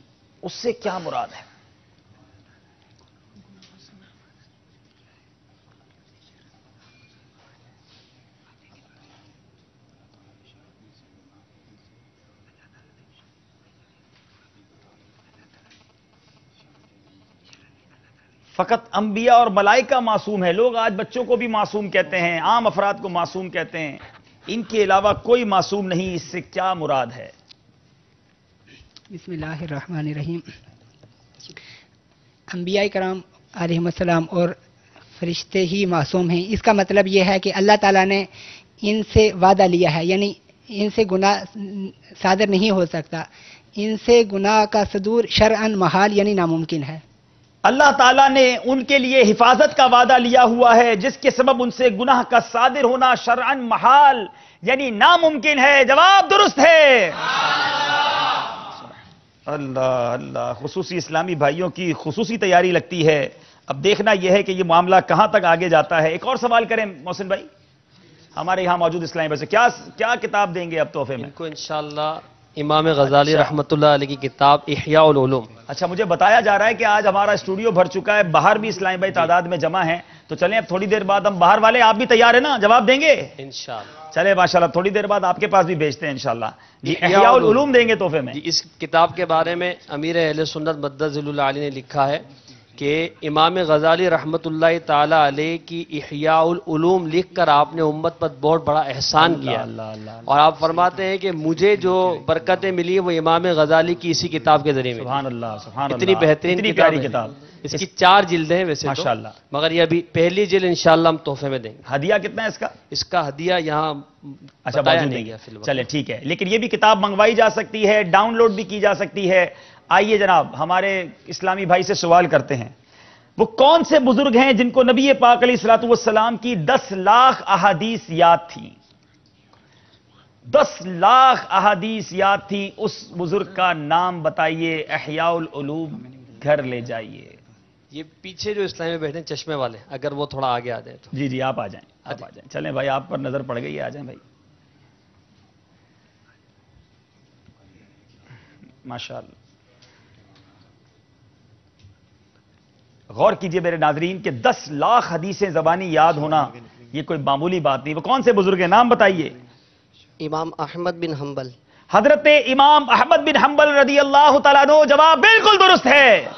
Speaker 2: اس سے کیا مراد ہے؟ فقط انبیاء اور ملائکہ معصوم ہیں. لوگ آج بچوں کو بھی معصوم کہتے ہیں، عام افراد کو معصوم کہتے ہیں، ان کے علاوہ کوئی معصوم نہیں، اس سے کیا مراد ہے؟
Speaker 7: بسم اللہ الرحمن الرحیم. انبیاء کرام علیہم السلام اور فرشتے ہی معصوم ہیں. اس کا مطلب یہ ہے کہ اللہ تعالیٰ نے ان سے وعدہ لیا ہے، یعنی ان سے گناہ صادر نہیں ہو سکتا. ان سے گناہ کا صدور شرعاً محال یعنی ناممکن ہے.
Speaker 2: اللہ تعالیٰ نے ان کے لیے حفاظت کا وعدہ لیا ہوا ہے جس کے سبب ان سے گناہ کا صادر ہونا شرعاً محال یعنی ناممکن ہے. جواب درست ہے. اللہ خصوصی اسلامی بھائیوں کی خصوصی تیاری لگتی ہے. اب دیکھنا یہ ہے کہ یہ معاملہ کہاں تک آگے جاتا ہے. ایک اور سوال کریں محسن بھائی. ہمارے یہاں موجود اسلامی بھائی سے کیا کتاب دیں گے اب تحفے میں؟
Speaker 5: ان کو انشاءاللہ امام غزالی رحمۃ اللہ علیہ کی کتاب احیاء العلوم.
Speaker 2: اچھا مجھے بتایا جا رہا ہے کہ آج ہمارا اسٹوڈیو بھر چکا ہے، باہر بھی اسلامی بھائی تعداد میں جمع ہیں، تو چلیں اب تھوڑی دیر بعد ہم باہر والے آپ بھی تیار ہیں نا، جواب دیں گے
Speaker 5: انشاءاللہ.
Speaker 2: چلے ماشاءاللہ تھوڑی دیر بعد آپ کے پاس بھی بھیجتے ہیں انشاءاللہ. جی احیاء العلوم دیں گے تحفے میں.
Speaker 5: اس کتاب کے بارے میں امیر اہل سنت مدد ذل العالی نے لکھا ہے کہ امام غزالی رحمۃ اللہ تعالی علیہ کی احیاء العلوم لکھ کر آپ نے امت پر بہت بڑا احسان کیا، اور آپ فرماتے ہیں کہ مجھے جو برکتیں ملی وہ امام غزالی کی اسی کتاب کے ذریعے ملی.
Speaker 2: سبحان اللہ سبحان اللہ.
Speaker 5: اتنی بہترین
Speaker 2: اتنی پیاری کتاب.
Speaker 5: اس کی 4 جلدیں ہیں ویسے
Speaker 2: ماشاءاللہ،
Speaker 5: مگر یہ ابھی پہلی جلد انشاءاللہ ہم تحفے میں دیں گے.
Speaker 2: ہدیہ کتنا ہے اس کا؟
Speaker 5: اس کا ہدیہ یہاں
Speaker 2: اچھا
Speaker 5: بتایا
Speaker 2: موجود
Speaker 5: نہیں
Speaker 2: نہیں
Speaker 5: گیا.
Speaker 2: چلے ٹھیک ہے، لیکن یہ بھی کتاب منگوائی جا سکتی ہے، ڈاؤن لوڈ بھی کی جا سکتی ہے. آئیے جناب ہمارے اسلامی بھائی سے سوال کرتے ہیں، وہ کون سے بزرگ ہیں جن کو نبی پاک علیہ الصلوۃ والسلام کی 10 لاکھ احادیث یاد تھیں؟ 10 لاکھ احادیث یاد تھیں. اس بزرگ کا نام بتائیے. احیاء العلوم گھر لے جائیے.
Speaker 5: یہ پیچھے جو اسلامی میں بیٹھے ہیں چشمے والے، اگر وہ تھوڑا آگے آ جائیں تو.
Speaker 2: جی جی آپ آ جائیں، آپ آ جائیں. چلیں بھائی آپ پر نظر پڑ گئی ہے، آ جائیں بھائی. ماشاءاللہ. غور کیجئے میرے ناظرین کہ 10 لاکھ حدیثیں زبانی یاد ہونا یہ کوئی معمولی بات نہیں. وہ کون سے بزرگ ہیں؟ نام بتائیے.
Speaker 12: امام احمد بن حنبل.
Speaker 2: حضرت امام احمد بن حنبل رضی اللہ تعالیٰ عنہ. جواب بالکل درست ہے.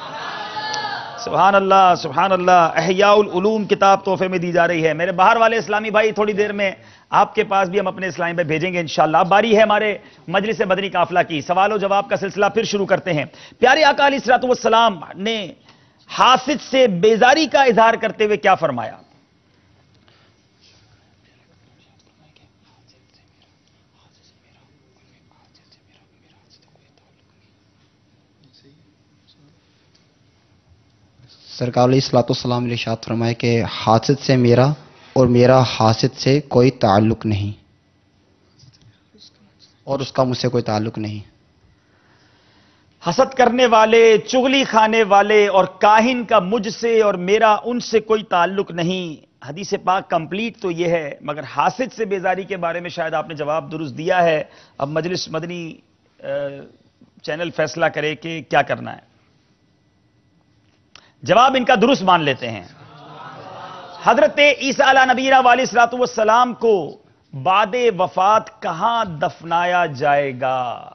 Speaker 2: سبحان اللہ سبحان اللہ. احیاء العلوم کتاب تحفے میں دی جا رہی ہے. میرے باہر والے اسلامی بھائی تھوڑی دیر میں آپ کے پاس بھی ہم اپنے اسلامی بھائی بھیجیں گے انشاءاللہ. اب باری ہے ہمارے مجلس مدنی قافلہ کی. سوال و جواب کا سلسلہ پھر شروع کرتے ہیں. پیارے آقا علیہ الصلوۃ والسلام نے حاسد سے بیزاری کا اظہار کرتے ہوئے کیا فرمایا؟
Speaker 4: سرکار علیہ الصلوۃ والسلام نے ارشاد فرمایا کہ حاسد سے میرا اور میرا حاسد سے کوئی تعلق نہیں، اور اس کا مجھ سے کوئی تعلق نہیں.
Speaker 2: حسد کرنے والے، چغلی کھانے والے اور کاہن کا مجھ سے اور میرا ان سے کوئی تعلق نہیں. حدیث پاک کمپلیٹ تو یہ ہے، مگر حاسد سے بیزاری کے بارے میں شاید آپ نے جواب درست دیا ہے. اب مجلس مدنی چینل فیصلہ کرے کہ کیا کرنا ہے. جواب ان کا درست مان لیتے ہیں. حضرت عیسیٰ علیہ نبینا علیہ الصلوۃ والسلام کو بعد وفات کہاں دفنایا جائے گا؟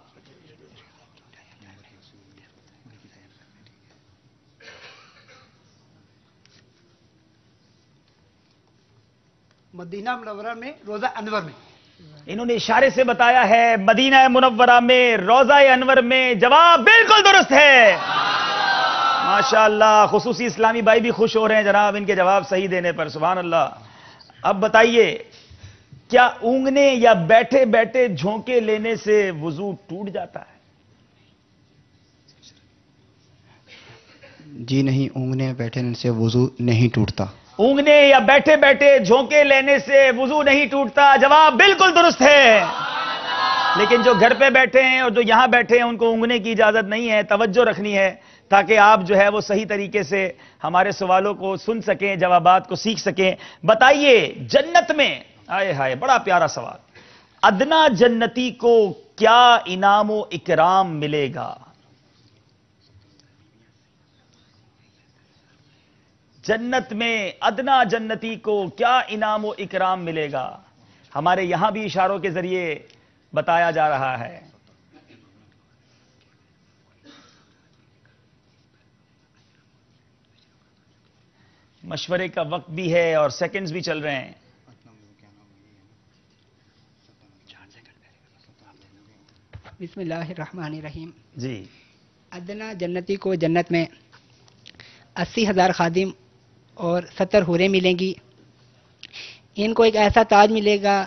Speaker 6: مدینہ منورہ میں روزہ انور میں.
Speaker 2: انہوں نے اشارے سے بتایا ہے مدینہ منورہ میں روضہ انور میں. جواب بالکل درست ہے. ماشاءاللہ. خصوصی اسلامی بھائی بھی خوش ہو رہے ہیں جناب ان کے جواب صحیح دینے پر. سبحان اللہ. اب بتائیے کیا اونگنے یا بیٹھے بیٹھے جھونکے لینے سے وضو ٹوٹ جاتا ہے؟
Speaker 4: جی نہیں، اونگنے بیٹھے سے وضو نہیں ٹوٹتا.
Speaker 2: اونگنے یا بیٹھے بیٹھے جھونکے لینے سے وضو نہیں ٹوٹتا. جواب بالکل درست ہے. لیکن جو گھر پہ بیٹھے ہیں اور جو یہاں بیٹھے ہیں ان کو اونگنے کی اجازت نہیں ہے. توجہ رکھنی ہے تاکہ آپ جو ہے وہ صحیح طریقے سے ہمارے سوالوں کو سن سکیں، جوابات کو سیکھ سکیں. بتائیے جنت میں، آئے ہائے بڑا پیارا سوال، ادنا جنتی کو کیا انعام و اکرام ملے گا؟ جنت میں ادنا جنتی کو کیا انعام و اکرام ملے گا؟ ہمارے یہاں بھی اشاروں کے ذریعے بتایا جا رہا ہے. مشورے کا وقت بھی ہے اور سیکنڈز بھی چل رہے ہیں.
Speaker 7: بسم اللہ الرحمن الرحیم.
Speaker 2: جی.
Speaker 7: ادنا جنتی کو جنت میں 80,000 خادم اور 70 حوریں ملیں گی. ان کو ایک ایسا تاج ملے گا،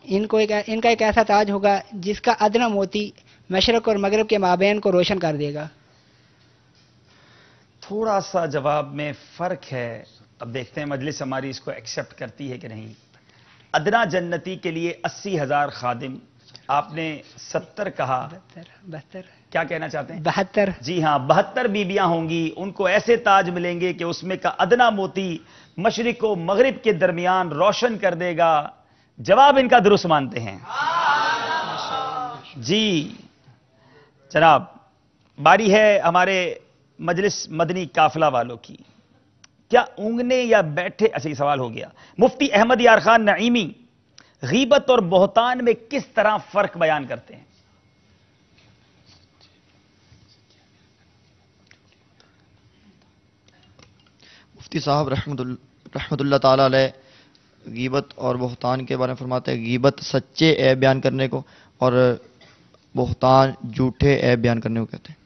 Speaker 7: ان کا ایک ایسا تاج ہوگا جس کا ادنا موتی مشرق اور مغرب کے مابین کو روشن کر دے گا.
Speaker 2: تھوڑا سا جواب میں فرق ہے. اب دیکھتے ہیں مجلس ہماری اس کو ایکسپٹ کرتی ہے کہ نہیں. ادنا جنتی کے لیے 80,000 خادم، آپ نے 70 کہا.
Speaker 7: 72
Speaker 2: کیا کہنا چاہتے ہیں؟
Speaker 7: 72.
Speaker 2: جی ہاں، 72 بیویاں ہوں گی. ان کو ایسے تاج ملیں گے کہ اس میں کا ادنا موتی مشرق و مغرب کے درمیان روشن کر دے گا. جواب ان کا درست مانتے ہیں. جی جناب، باری ہے ہمارے مجلس مدنی قافلہ والوں کی. کیا اونگنے یا بیٹھے، اچھا یہ سوال ہو گیا. مفتی احمد یار خان نعیمی غیبت اور بہتان میں کس طرح فرق بیان کرتے ہیں؟
Speaker 10: مفتی صاحب رحمت اللہ تعالی علیہ غیبت اور بہتان کے بارے میں فرماتے ہیں غیبت سچے عیب بیان کرنے کو اور بہتان جھوٹے عیب بیان کرنے کو کہتے ہیں.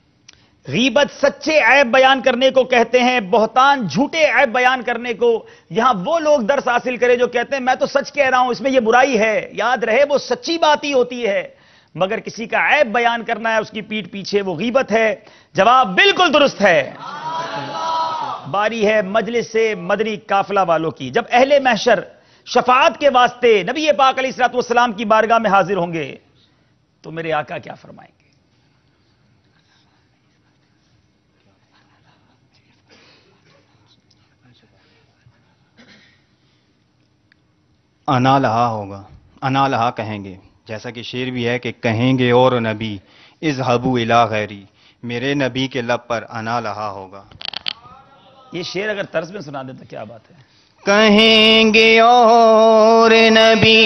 Speaker 2: غیبت سچے عیب بیان کرنے کو کہتے ہیں، بہتان جھوٹے عیب بیان کرنے کو. یہاں وہ لوگ درس حاصل کریں جو کہتے ہیں میں تو سچ کہہ رہا ہوں، اس میں یہ برائی ہے. یاد رہے وہ سچی بات ہی ہوتی ہے، مگر کسی کا عیب بیان کرنا ہے اس کی پیٹھ پیچھے، وہ غیبت ہے. جواب بالکل درست ہے. باری ہے مجلس سے مدنی قافلہ والوں کی. جب اہل محشر شفاعت کے واسطے نبی پاک علیہ الصلوۃ والسلام کی بارگاہ میں حاضر ہوں گے تو میرے آقا کیا فرمائیں گے؟
Speaker 13: انا لہا ہوگا، انا لہا کہیں گے، جیسا کہ شعر بھی ہے کہ کہیں گے اور نبی اذهبوا الی غیری، میرے نبی کے لب پر انا لہا ہوگا۔
Speaker 2: یہ شعر اگر طرز میں سنا دیں تو کیا بات ہے؟
Speaker 13: کہیں گے اور نبی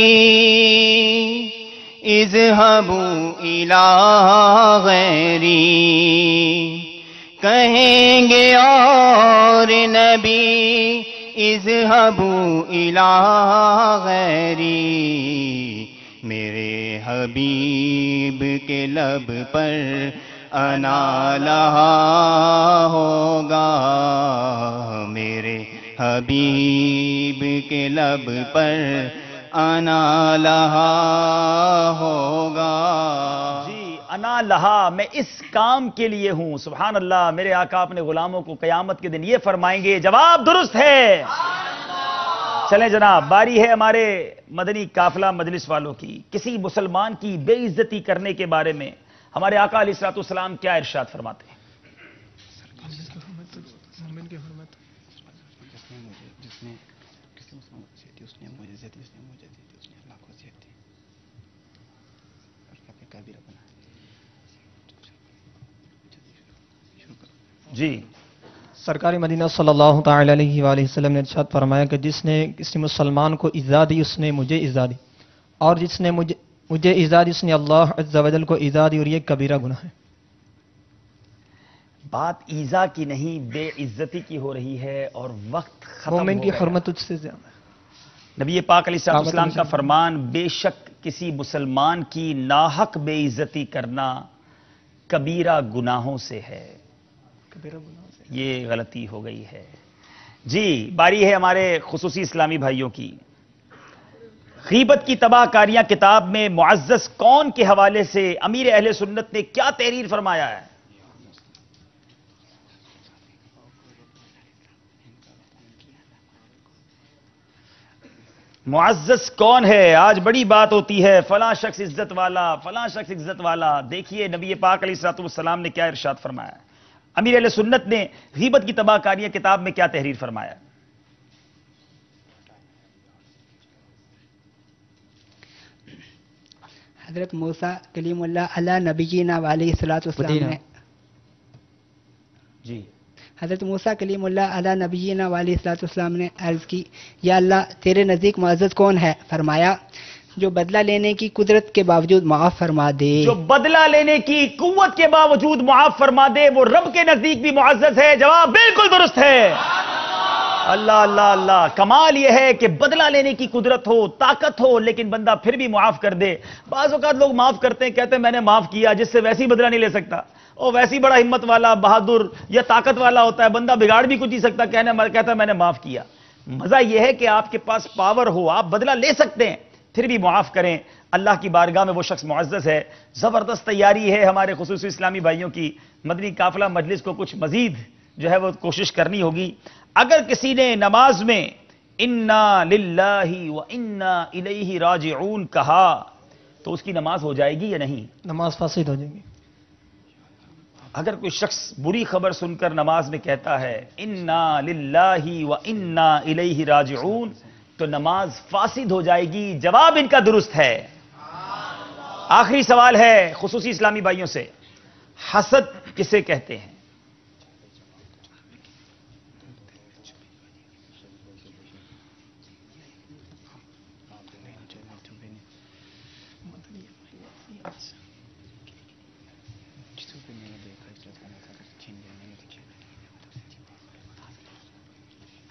Speaker 13: اذهبوا الی غیری، کہیں گے اور نبی اذهبوا الی غیری، میرے حبیب کے لب پر انا لہا ہوگا، میرے حبیب کے لب پر انا لہا ہوگا۔
Speaker 2: جی انا لہا، میں اس کام کے لیے ہوں۔ سبحان اللہ، میرے آقا اپنے غلاموں کو قیامت کے دن یہ فرمائیں گے، جواب درست ہے۔ چلیں جناب، باری ہے ہمارے مدنی قافلہ مجلس والوں کی۔ کسی مسلمان کی بے عزتی کرنے کے بارے میں ہمارے آقا علیہ الصلوۃ والسلام کیا ارشاد فرماتے ہیں؟ جی
Speaker 3: سرکار مدینہ صلی اللہ تعالی علیہ وآلہ وسلم نے ارشاد فرمایا کہ جس نے کسی مسلمان کو ایذا دی اس نے مجھے ایذا دی، اور جس نے مجھے ایذا دی اس نے اللہ عز و جل کو ایذا دی، اور یہ کبیرہ گناہ ہے۔
Speaker 2: بات ایذا کی نہیں، بے عزتی کی ہو رہی ہے اور وقت ختم
Speaker 3: مومن
Speaker 2: ہو
Speaker 3: کی
Speaker 2: گیا۔
Speaker 3: حرمت تجھ سے زیادہ ہے۔
Speaker 2: نبی پاک علیہ الصلوۃ والسلام کا فرمان، بے شک کسی مسلمان کی ناحق بے عزتی کرنا کبیرہ گناہوں سے ہے۔ یہ غلطی ہو گئی ہے۔ جی باری ہے ہمارے خصوصی اسلامی بھائیوں کی۔ غیبت کی تباہ کاریاں کتاب میں معزز کون کے حوالے سے امیر اہل سنت نے کیا تحریر فرمایا ہے؟ معزز کون ہے؟ آج بڑی بات ہوتی ہے، فلاں شخص عزت والا، فلاں شخص عزت والا۔ دیکھیے نبی پاک علیہ الصلوۃ والسلام نے کیا ارشاد فرمایا ہے۔ امیر اہل سنت نے غیبت کی تباہ کاریاں کتاب میں کیا تحریر فرمایا؟
Speaker 7: حضرت موسیٰ کلیم اللہ علی نبینا علیہ الصلوۃ والسلام نے
Speaker 2: جی
Speaker 7: حضرت موسیٰ کلیم اللہ علی نبینا علیہ الصلوۃ والسلام نے عرض کی، یا اللہ تیرے نزدیک معزز کون ہے؟ فرمایا جو بدلہ لینے کی قدرت کے باوجود معاف فرما دے۔
Speaker 2: جو بدلہ لینے کی قوت کے باوجود معاف فرما دے وہ رب کے نزدیک بھی معزز ہے۔ جواب بالکل درست ہے۔ اللہ اللہ اللہ، کمال یہ ہے کہ بدلہ لینے کی قدرت ہو، طاقت ہو، لیکن بندہ پھر بھی معاف کر دے۔ بعض اوقات لوگ معاف کرتے ہیں، کہتے ہیں میں نے معاف کیا، جس سے ویسی بدلہ نہیں لے سکتا، وہ ویسی بڑا ہمت والا، بہادر یا طاقت والا ہوتا ہے، بندہ بگاڑ بھی کچھ نہیں سکتا، کہتا ہے میں نے معاف کیا۔ مزہ یہ ہے کہ آپ کے پاس پاور ہو، آپ بدلہ لے سکتے ہیں، پھر بھی معاف کریں۔ اللہ کی بارگاہ میں وہ شخص معزز ہے۔ زبردست تیاری ہے ہمارے خصوصی اسلامی بھائیوں کی۔ مدنی قافلہ مجلس کو کچھ مزید جو ہے وہ کوشش کرنی ہوگی۔ اگر کسی نے نماز میں انا للہ و انا الیہ راجعون کہا تو اس کی نماز ہو جائے گی یا نہیں؟
Speaker 3: نماز فاسد ہو جائے گی۔
Speaker 2: اگر کوئی شخص بری خبر سن کر نماز میں کہتا ہے انا للہ و انا الیہ راجعون تو نماز فاسد ہو جائے گی۔ جواب ان کا درست ہے۔ آخری سوال ہے خصوصی اسلامی بھائیوں سے، حسد کسے کہتے ہیں؟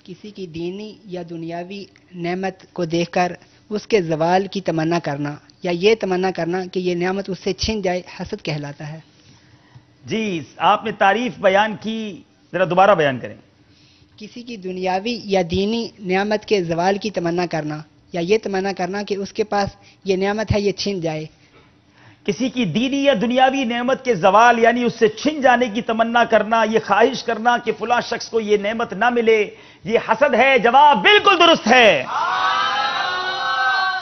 Speaker 7: کسی کی دینی یا دنیاوی نعمت کو دیکھ کر اس کے زوال کی تمنا کرنا یا یہ تمنا کرنا کہ یہ نعمت اس سے چھن جائے حسد کہلاتا ہے۔
Speaker 2: جی آپ نے تعریف بیان کی، ذرا دوبارہ بیان کریں۔
Speaker 7: کسی کی دنیاوی یا دینی نعمت کے زوال کی تمنا کرنا یا یہ تمنا کرنا کہ اس کے پاس یہ نعمت ہے یہ چھن جائے۔
Speaker 2: کسی کی دینی یا دنیاوی نعمت کے زوال یعنی اس سے چھن جانے کی تمنا کرنا، یہ خواہش کرنا کہ فلاں شخص کو یہ نعمت نہ ملے، یہ حسد ہے۔ جواب بالکل درست ہے۔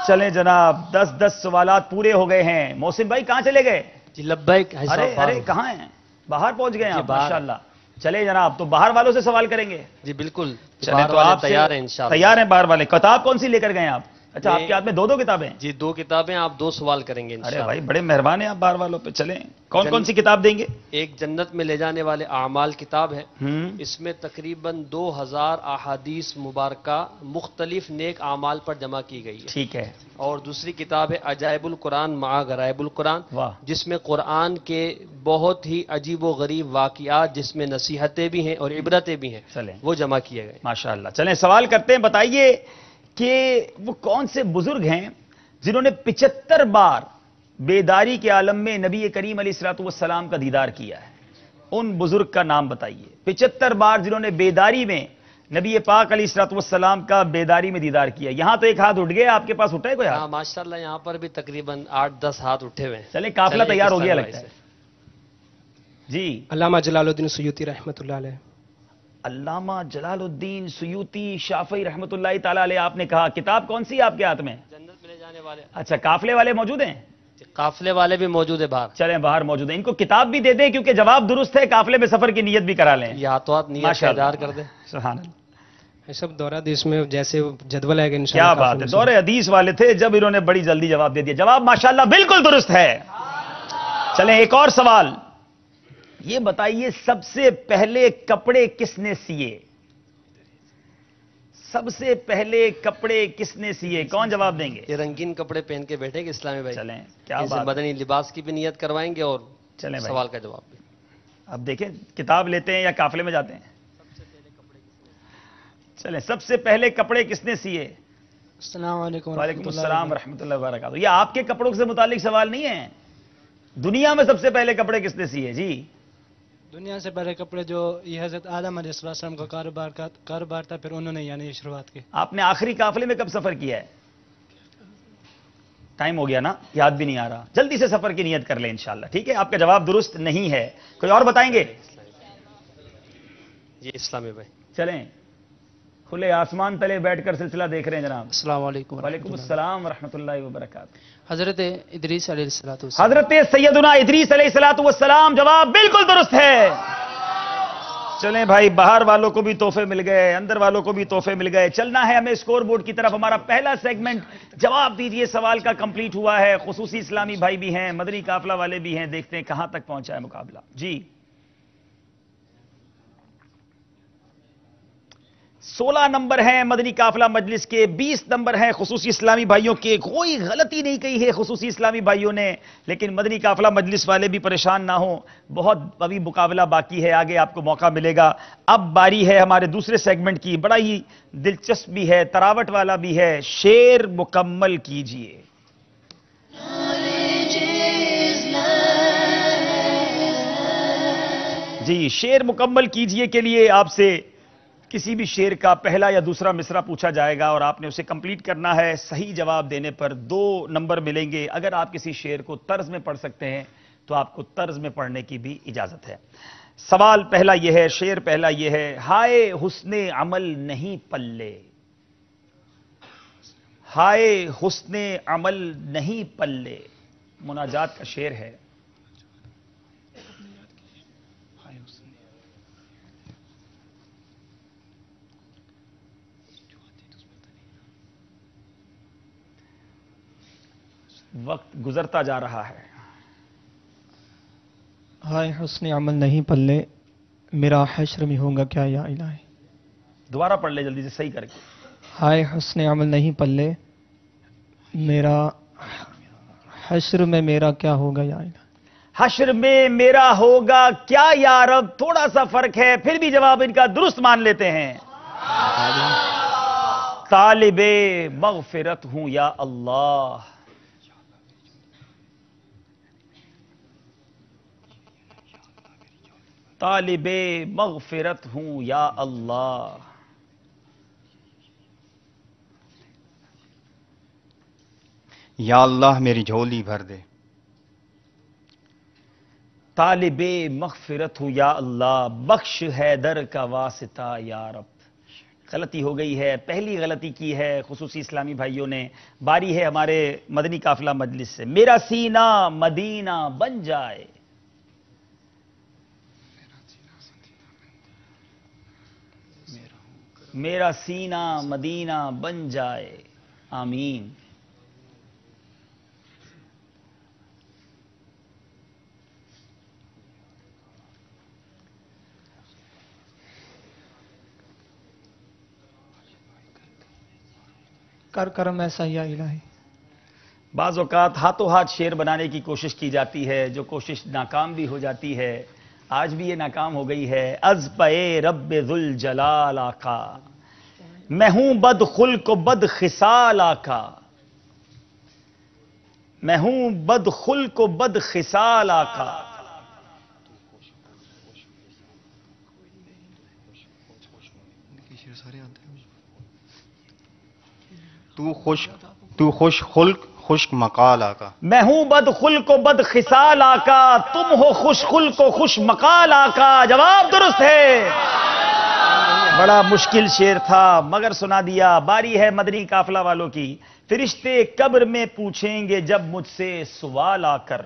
Speaker 2: چلیں جناب، 10 سوالات پورے ہو گئے ہیں۔ محسن بھائی کہاں چلے گئے؟
Speaker 5: جی لبیک۔
Speaker 2: ارے کہاں ہیں؟ باہر پہنچ گئے ہیں ماشاءاللہ۔ چلے جناب، تو باہر والوں سے سوال کریں گے؟
Speaker 5: جی بالکل،
Speaker 2: چلے تو آپ
Speaker 5: تیار ہیں انشاءاللہ۔
Speaker 2: تیار ہیں باہر والے؟ کتاب کون سی لے کر گئے آپ؟ اچھا آپ کے ہاتھ میں دو کتابیں؟
Speaker 5: جی 2 کتابیں، آپ 2 سوال کریں گے انشاءاللہ۔
Speaker 2: ارے بھائی بڑے مہربان ہیں آپ باہر والوں پہ، چلیں کون کون سی کتاب دیں گے؟
Speaker 5: ایک جنت میں لے جانے والے اعمال کتاب ہے، اس میں تقریباً 2000 احادیث مبارکہ مختلف نیک اعمال پر جمع کی گئی ہے،
Speaker 2: ٹھیک ہے۔
Speaker 5: اور دوسری کتاب ہے عجائب القرآن مع غرائب القرآن، جس میں قرآن کے بہت ہی عجیب و غریب واقعات جس میں نصیحتیں بھی ہیں اور عبرتیں بھی ہیں، وہ جمع کیے گئے۔
Speaker 2: ماشاءاللہ، چلیں سوال کرتے ہیں، بتائیے کہ وہ کون سے بزرگ ہیں جنہوں نے 75 بار بیداری کے عالم میں نبی کریم علیہ الصلوۃ والسلام کا دیدار کیا ہے؟ ان بزرگ کا نام بتائیے۔ 75 بار جنہوں نے بیداری میں نبی پاک علیہ الصلوۃ والسلام کا بیداری میں دیدار کیا۔ یہاں تو ایک ہاتھ اٹھ گیا، آپ کے پاس اٹھا ہے کوئی ہاتھ؟
Speaker 5: ہاں ماشاءاللہ یہاں پر بھی تقریباً 8-10 ہاتھ اٹھے ہوئے ہیں۔
Speaker 2: چلیں قافلہ تیار ہو گیا لگتا ہے جی۔
Speaker 14: علامہ جلال الدین سیوطی رحمۃ اللہ علیہ۔
Speaker 2: علامہ جلال الدین سیوطی شافعی رحمۃ اللہ تعالی علیہ، آپ نے کہا کتاب کون سی آپ کے ہاتھ میں؟
Speaker 5: جنت میں لے جانے والے۔
Speaker 2: اچھا قافلے والے موجود ہیں؟
Speaker 5: قافلے والے بھی موجود ہیں باہر۔
Speaker 2: چلیں باہر موجود ہیں، ان کو کتاب بھی دے دیں کیونکہ جواب درست ہے، قافلے میں سفر کی نیت بھی کرا لیں۔
Speaker 5: یا تو آپ نیت کا اظہار کر دیں۔
Speaker 2: سبحان اللہ۔
Speaker 14: سب دورہ حدیث میں جیسے جدول ہے کہ
Speaker 2: کیا بات ہے، دورہ حدیث والے تھے جب انہوں نے بڑی جلدی جواب دے دیا۔ جواب ماشاءاللہ بالکل درست ہے۔ چلیں ایک اور سوال، یہ بتائیے سب سے پہلے کپڑے کس نے سیے؟ سب سے پہلے کپڑے کس نے سیے؟ کون جواب دیں گے؟
Speaker 5: یہ رنگین کپڑے پہن کے بیٹھے گے اسلامی بھائی۔
Speaker 2: چلیں کیا بات،
Speaker 5: مدنی لباس کی بھی نیت کروائیں گے اور
Speaker 2: چلیں
Speaker 5: سوال کا جواب بھی۔
Speaker 2: اب دیکھیں کتاب لیتے ہیں یا قافلے میں جاتے ہیں؟ چلیں سب سے پہلے کپڑے کس نے سیے؟
Speaker 15: السلام علیکم۔
Speaker 2: وعلیکم السلام ورحمۃ اللہ وبرکاتہ۔ یہ آپ کے کپڑوں سے متعلق سوال نہیں ہے، دنیا میں سب سے پہلے کپڑے کس نے سیے؟ جی
Speaker 15: دنیا سے پہلے کپڑے جو یہ حضرت آدم علیہ السلام کا کاروبار تھا، پھر انہوں نے یعنی شروعات کی۔
Speaker 2: آپ نے آخری قافلے میں کب سفر کیا ہے؟ ٹائم ہو گیا نا، یاد بھی نہیں آ رہا، جلدی سے سفر کی نیت کر لیں انشاءاللہ، ٹھیک ہے؟ آپ کا جواب درست نہیں ہے، کوئی اور بتائیں گے؟
Speaker 5: یہ اسلامی بھائی
Speaker 2: چلیں کھلے آسمان تلے بیٹھ کر سلسلہ دیکھ رہے ہیں جناب۔
Speaker 15: السلام علیکم۔
Speaker 2: وعلیکم السلام ورحمۃ اللہ وبرکاتہ۔
Speaker 15: حضرت ادریس علیہ السلام۔
Speaker 2: حضرت سیدنا ادریس علیہ السلام، جواب بالکل درست ہے۔ چلیں بھائی باہر والوں کو بھی تحفے مل گئے، اندر والوں کو بھی تحفے مل گئے۔ چلنا ہے ہمیں اسکور بورڈ کی طرف، ہمارا پہلا سیگمنٹ جواب دیجئے سوال کا کمپلیٹ ہوا ہے۔ خصوصی اسلامی بھائی بھی ہیں، مدنی قافلہ والے بھی ہیں، دیکھتے ہیں کہاں تک پہنچا ہے مقابلہ۔ جی 16 نمبر ہیں مدنی قافلہ مجلس کے، 20 نمبر ہیں خصوصی اسلامی بھائیوں کے۔ کوئی غلطی نہیں کہی ہے خصوصی اسلامی بھائیوں نے، لیکن مدنی قافلہ مجلس والے بھی پریشان نہ ہوں، بہت ابھی مقابلہ باقی ہے، آگے آپ کو موقع ملے گا۔ اب باری ہے ہمارے دوسرے سیگمنٹ کی، بڑا ہی دلچسپ بھی ہے، تراوٹ والا بھی ہے۔ شعر مکمل کیجئے۔ جی شعر مکمل کیجئے کے لیے آپ سے کسی بھی شعر کا پہلا یا دوسرا مصرع پوچھا جائے گا اور آپ نے اسے کمپلیٹ کرنا ہے۔ صحیح جواب دینے پر 2 نمبر ملیں گے۔ اگر آپ کسی شعر کو طرز میں پڑھ سکتے ہیں تو آپ کو طرز میں پڑھنے کی بھی اجازت ہے۔ سوال پہلا یہ ہے، شعر پہلا یہ ہے، ہائے حسن عمل نہیں پلے، ہائے حسن عمل نہیں پلے، مناجات کا شعر ہے۔ وقت گزرتا جا رہا ہے۔
Speaker 3: ہائے حسن عمل نہیں پلے، میرا حشر میں ہوگا کیا یا الہی۔
Speaker 2: دوبارہ پڑھ لے جلدی سے صحیح کر کے۔
Speaker 3: ہائے حسن عمل نہیں پلے، میرا حشر میں میرا کیا ہوگا یا الہی۔
Speaker 2: حشر میں میرا ہوگا کیا یا رب، تھوڑا سا فرق ہے، پھر بھی جواب ان کا درست مان لیتے ہیں۔ طالب مغفرت ہوں یا اللہ، طالب مغفرت ہوں یا اللہ۔
Speaker 13: یا اللہ میری جھولی بھر دے،
Speaker 2: طالب مغفرت ہوں یا اللہ، بخش حیدر کا واسطہ یا رب۔ غلطی ہو گئی ہے، پہلی غلطی کی ہے خصوصی اسلامی بھائیوں نے۔ باری ہے ہمارے مدنی قافلہ مجلس سے، میرا سینہ مدینہ بن جائے، میرا سینہ مدینہ بن جائے، آمین.
Speaker 3: کر کرم ایسا یا الہی.
Speaker 2: بعض اوقات ہاتھوں ہاتھ شعر بنانے کی کوشش کی جاتی ہے، جو کوشش ناکام بھی ہو جاتی ہے. آج بھی یہ ناکام ہو گئی ہے. از پے رب ذوالجلال آقا، میں ہوں بد خلق و بد خصال آقا، میں ہوں بد خلق و بد خصال آقا.
Speaker 13: تو خوش خلق خشک مقال آقا.
Speaker 2: میں ہوں بد خلق و بد خصال آقا، تم ہو خوش خلق و خوش مقال آقا. جواب درست ہے. بڑا مشکل شعر تھا مگر سنا دیا. باری ہے مدنی قافلہ والوں کی. فرشتے قبر میں پوچھیں گے جب مجھ سے سوال آ کر،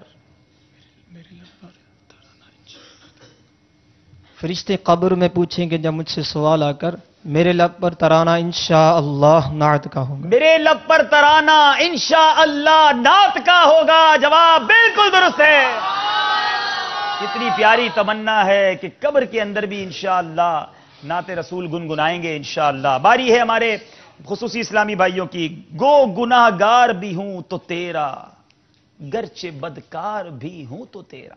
Speaker 3: فرشتے قبر میں پوچھیں گے جب مجھ سے سوال آ کر، میرے لب پر ترانہ انشاءاللہ نعت کا ہوگا.
Speaker 2: میرے لب پر ترانہ انشاءاللہ نعت کا ہوگا. جواب بالکل درست ہے. اتنی پیاری تمنا ہے کہ قبر کے اندر بھی انشاءاللہ نعت رسول گنگنائیں گے انشاءاللہ. باری ہے ہمارے خصوصی اسلامی بھائیوں کی. گو گناہ گار بھی ہوں تو تیرا، گرچہ بدکار بھی ہوں تو تیرا.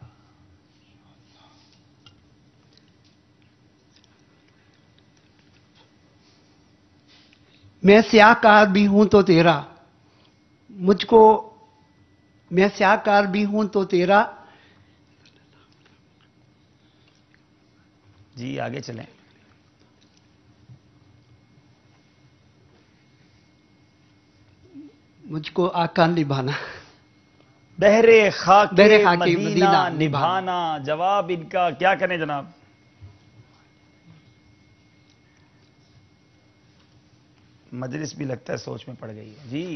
Speaker 6: میں سیاہ کار بھی ہوں تو تیرا، مجھ کو میں سیاہ کار بھی ہوں تو تیرا.
Speaker 2: جی آگے چلیں.
Speaker 6: مجھ کو آقا نبھانا،
Speaker 2: بہرے خاک
Speaker 6: بہرے خاک
Speaker 2: مدینہ
Speaker 6: مدینہ
Speaker 2: نبھانا. جواب ان کا کیا کریں جناب؟ مجلس بھی لگتا ہے سوچ میں پڑ گئی ہے. جی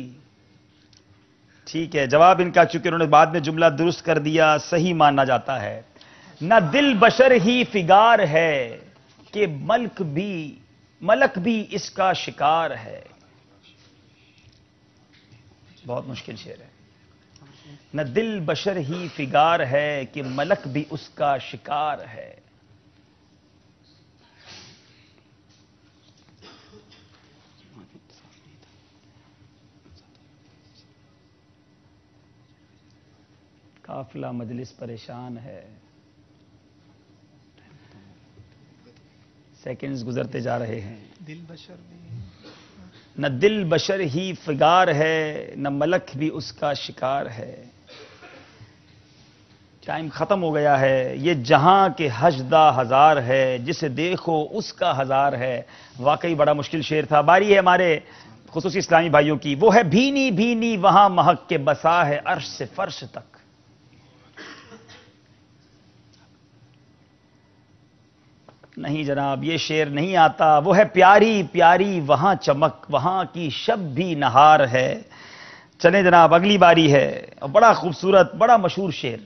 Speaker 2: ٹھیک ہے. جواب ان کا چونکہ انہوں نے بعد میں جملہ درست کر دیا، صحیح ماننا جاتا ہے. نہ دل بشر ہی فگار ہے کہ ملک بھی اس کا شکار ہے. بہت مشکل شعر ہے. نہ دل بشر ہی فگار ہے کہ ملک بھی اس کا شکار ہے. قافلہ مجلس پریشان ہے. سیکنڈز گزرتے جا رہے ہیں. نہ دل بشر ہی فگار ہے، نہ ملک بھی اس کا شکار ہے. ٹائم ختم ہو گیا ہے. یہ جہاں کے حشدہ ہزار ہے، جسے دیکھو اس کا ہزار ہے. واقعی بڑا مشکل شعر تھا. باری ہے ہمارے خصوصی اسلامی بھائیوں کی. وہ ہے بھینی بھینی وہاں مہک کے بسا ہے عرش سے فرش تک. نہیں جناب یہ شعر نہیں آتا. وہ ہے پیاری پیاری وہاں چمک، وہاں کی شب بھی نہار ہے. چلیں جناب اگلی باری ہے. بڑا خوبصورت بڑا مشہور شعر.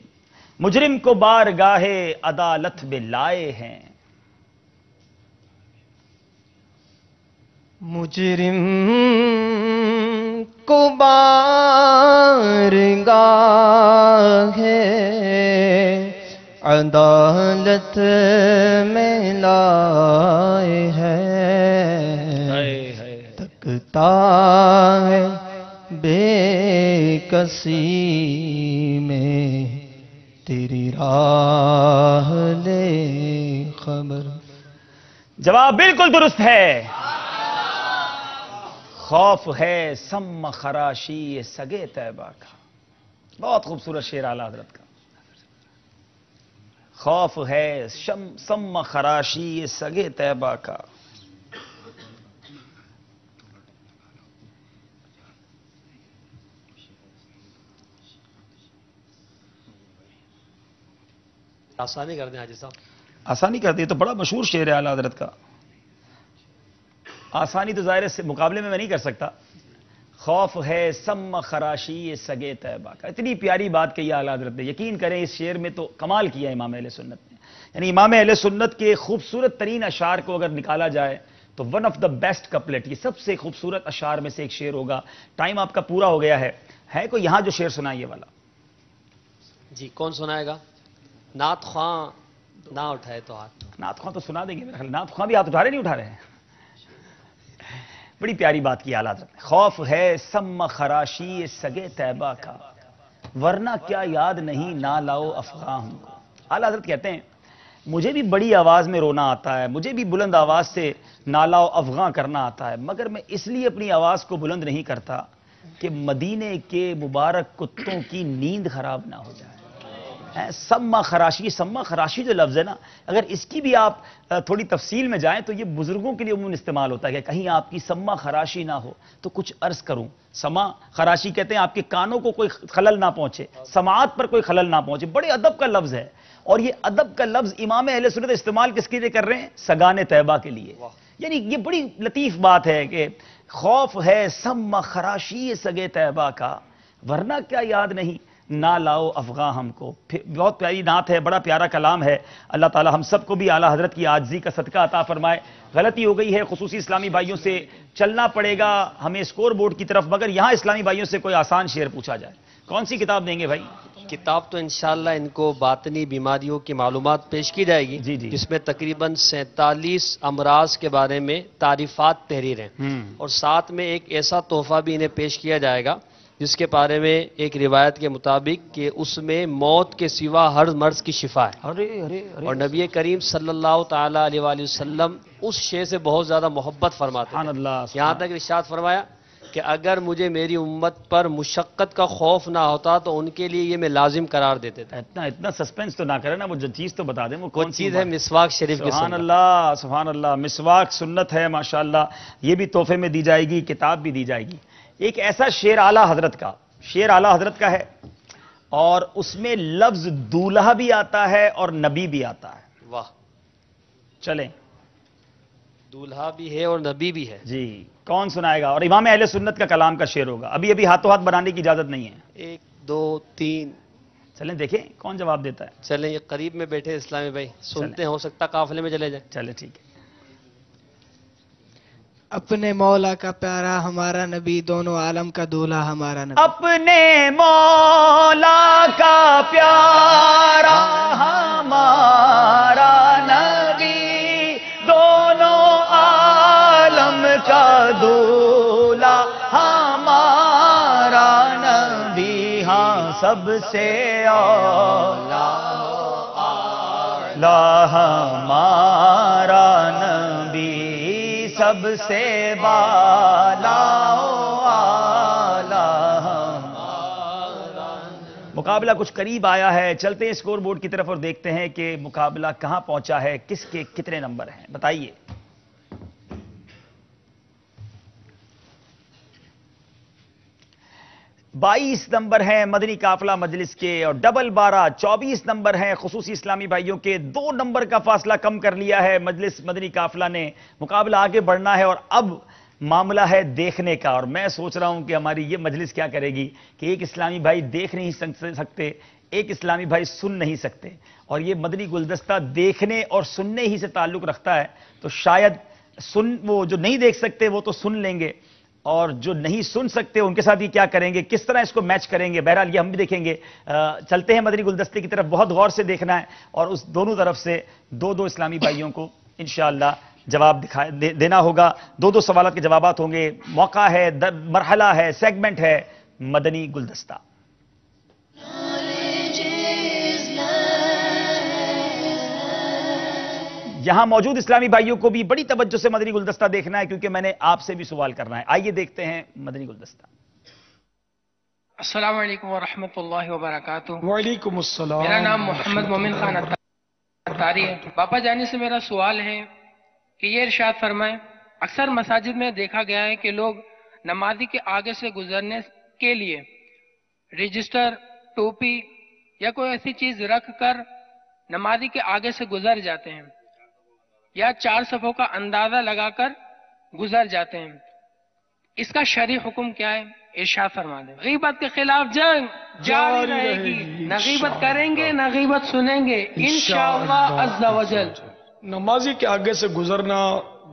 Speaker 2: مجرم کو بارگاہ عدالت میں لائے ہیں.
Speaker 3: مجرم کو بارگاہ عدالت میں لائے ہیں. تکتا ہے بے کسی میں تیری راہ لے خبر.
Speaker 2: جواب بالکل درست ہے. خوف ہے سم خراشی سگے طیبہ کا. بہت خوبصورت شعر اعلیٰ حضرت کا. خوف ہے سم خراشی سگے طیبہ کا.
Speaker 5: آسانی کر دیں حاجی صاحب.
Speaker 2: آسانی کر دی تو بڑا مشہور شعر ہے اعلیٰ حضرت کا. آسانی تو ظاہر سے مقابلے میں نہیں کر سکتا. خوف ہے سم خراشی سگے طیبہ کا. اتنی پیاری بات کہی اعلیٰ حضرت نے. یقین کریں اس شعر میں تو کمال کیا امام اہل سنت نے. یعنی امام اہل سنت کے خوبصورت ترین اشعار کو اگر نکالا جائے تو one of the best couplet, یہ سب سے خوبصورت اشعار میں سے ایک شعر ہوگا. ٹائم آپ کا پورا ہو گیا ہے کوئی یہاں جو شعر سنائے یہ والا؟
Speaker 5: جی کون سنائے گا؟ نعت خواں نہ اٹھائے تو ہاتھ.
Speaker 2: نعت خواں تو سنا دیں گے میرے خیال. نعت خواں بھی ہاتھ اٹھا رہے نہیں اٹھا رہے ہیں؟ بڑی پیاری بات کی اعلیٰ حضرت نے. خوف ہے سم خراشی سگے طیبہ کا، ورنہ کیا یاد نہیں نہ لاؤ افغاں ہم کو. اعلیٰ حضرت کہتے ہیں مجھے بھی بڑی آواز میں رونا آتا ہے، مجھے بھی بلند آواز سے نالا و افغاں کرنا آتا ہے، مگر میں اس لیے اپنی آواز کو بلند نہیں کرتا کہ مدینے کے مبارک کتوں کی نیند خراب نہ ہو جائے. سما خراشی، سما خراشی جو لفظ ہے نا، اگر اس کی بھی آپ تھوڑی تفصیل میں جائیں تو یہ بزرگوں کے لیے عموماً استعمال ہوتا ہے کہ کہیں آپ کی سما خراشی نہ ہو تو کچھ عرض کروں. سما خراشی کہتے ہیں آپ کے کانوں کو کوئی خلل نہ پہنچے، سماعت پر کوئی خلل نہ پہنچے. بڑے ادب کا لفظ ہے، اور یہ ادب کا لفظ امام اہل سنت استعمال کس کے لیے کر رہے ہیں؟ سگان طیبہ کے لیے. یعنی یہ بڑی لطیف بات ہے کہ خوف ہے سم خراشی سگے طیبہ کا، ورنہ کیا یاد نہیں نہ لاؤ افغاں ہم کو. بہت پیاری نعت ہے، بڑا پیارا کلام ہے. اللہ تعالی ہم سب کو بھی اعلیٰ حضرت کی عاجزی کا صدقہ عطا فرمائے. غلطی ہو گئی ہے، خصوصی اسلامی بھائیوں سے چلنا پڑے گا ہمیں اسکور بورڈ کی طرف، مگر یہاں اسلامی بھائیوں سے کوئی آسان شعر پوچھا جائے. کون سی کتاب دیں گے بھائی؟
Speaker 5: کتاب تو انشاءاللہ ان کو باطنی بیماریوں کی معلومات پیش کی جائے گی، جس میں تقریباً 47 امراض کے بارے میں تعریفات تحریر ہیں، اور ساتھ میں ایک ایسا تحفہ بھی انہیں پیش کیا جائے گا جس کے بارے میں ایک روایت کے مطابق کہ اس میں موت کے سوا ہر مرض کی شفا ہے. اور نبی کریم صلی اللہ تعالی علیہ وآلہ وسلم اس شے سے بہت زیادہ محبت فرماتے ہیں. یہاں تک ارشاد فرمایا کہ اگر مجھے میری امت پر مشقت کا خوف نہ ہوتا تو ان کے لیے یہ میں لازم قرار دیتے تھے.
Speaker 2: اتنا سسپینس تو نہ کرے نا، وہ چیز تو بتا دیں. وہ کون
Speaker 5: چیز ہے؟ مسواک شریف کی
Speaker 2: سبحان اللہ سبحان اللہ. مسواک سنت ہے ماشاءاللہ، یہ بھی تحفے میں دی جائے گی، کتاب بھی دی جائے گی. ایک ایسا شعر اعلیٰ حضرت کا، شعر اعلیٰ حضرت کا ہے اور اس میں لفظ دولہا بھی آتا ہے اور نبی بھی آتا ہے.
Speaker 5: واہ،
Speaker 2: چلیں.
Speaker 5: دولہا بھی ہے اور نبی بھی ہے.
Speaker 2: جی کون سنائے گا؟ اور امام اہل سنت کا کلام کا شعر ہوگا. ابھی ہاتھوں ہاتھ بنانے کی اجازت نہیں ہے.
Speaker 5: 1 2 3
Speaker 2: چلیں دیکھیں کون جواب دیتا ہے.
Speaker 5: چلیں یہ قریب میں بیٹھے اسلامی بھائی سنتے ہیں، ہو سکتا قافلے میں چلے جائیں.
Speaker 2: چلیں ٹھیک ہے.
Speaker 16: اپنے مولا کا پیارا ہمارا نبی، دونوں عالم کا دولہا ہمارا نبی.
Speaker 2: اپنے مولا کا پیارا ہمارا نبی، دونوں عالم کا دولہا ہمارا نبی. ہاں سب سے اولا ہمارا نبی، سب سے بالا مقابلہ کچھ قریب آیا ہے. چلتے ہیں اسکور بورڈ کی طرف اور دیکھتے ہیں کہ مقابلہ کہاں پہنچا ہے، کس کے کتنے نمبر ہیں بتائیے. بائیس نمبر ہیں مدنی قافلہ مجلس کے، اور ڈبل 12 24 نمبر ہیں خصوصی اسلامی بھائیوں کے. 2 نمبر کا فاصلہ کم کر لیا ہے مجلس مدنی قافلہ نے. مقابلہ آگے بڑھنا ہے اور اب معاملہ ہے دیکھنے کا. اور میں سوچ رہا ہوں کہ ہماری یہ مجلس کیا کرے گی کہ ایک اسلامی بھائی دیکھ نہیں سکتے، ایک اسلامی بھائی سن نہیں سکتے، اور یہ مدنی گلدستہ دیکھنے اور سننے ہی سے تعلق رکھتا ہے. تو شاید وہ جو نہیں دیکھ سکتے وہ تو سن لیں گے، اور جو نہیں سن سکتے ان کے ساتھ یہ کیا کریں گے، کس طرح اس کو میچ کریں گے. بہرحال یہ ہم بھی دیکھیں گے. چلتے ہیں مدنی گلدستے کی طرف. بہت غور سے دیکھنا ہے اور اس دونوں طرف سے 2 اسلامی بھائیوں کو انشاءاللہ جواب دینا ہوگا. 2 سوالات کے جوابات ہوں گے. موقع ہے، مرحلہ ہے، سیگمنٹ ہے مدنی گلدستہ. یہاں موجود اسلامی بھائیوں کو بھی بڑی توجہ سے مدنی گلدستہ دیکھنا ہے کیونکہ میں نے آپ سے بھی سوال کرنا ہے. آئیے دیکھتے ہیں مدنی گلدستہ.
Speaker 17: السلام علیکم ورحمۃ اللہ وبرکاتہ.
Speaker 9: وعلیکم السلام.
Speaker 17: میرا نام محمد مومن خان اتاری ہے. باپا جانی سے میرا سوال ہے کہ یہ ارشاد فرمائیں، اکثر مساجد میں دیکھا گیا ہے کہ لوگ نمازی کے آگے سے گزرنے کے لیے رجسٹر، ٹوپی یا کوئی ایسی چیز رکھ کر نمازی کے آگے سے گزر جاتے ہیں، یا 4 صفوں کا اندازہ لگا کر گزر جاتے ہیں. اس کا شرعی حکم کیا ہے؟ ارشاد فرما دیں. غیبت کے خلاف جنگ جاری رہے گی، نہ غیبت کریں گے نہ غیبت سنیں گے انشاءاللہ عز و جل.
Speaker 9: نمازی کے آگے سے گزرنا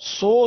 Speaker 18: 100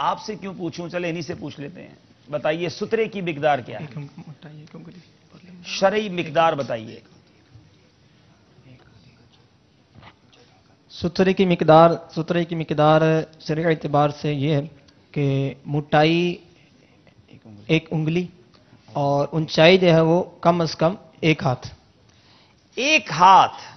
Speaker 2: آپ سے کیوں پوچھوں، چلے انہی سے پوچھ لیتے ہیں. بتائیے سترے کی مقدار کیا ہے؟ شرعی مقدار بتائیے.
Speaker 3: سترے کی مقدار شرعی اعتبار سے یہ ہے کہ موٹائی 1 انگلی اور اونچائی جو ہے وہ کم از کم 1 ہاتھ.
Speaker 2: 1 ہاتھ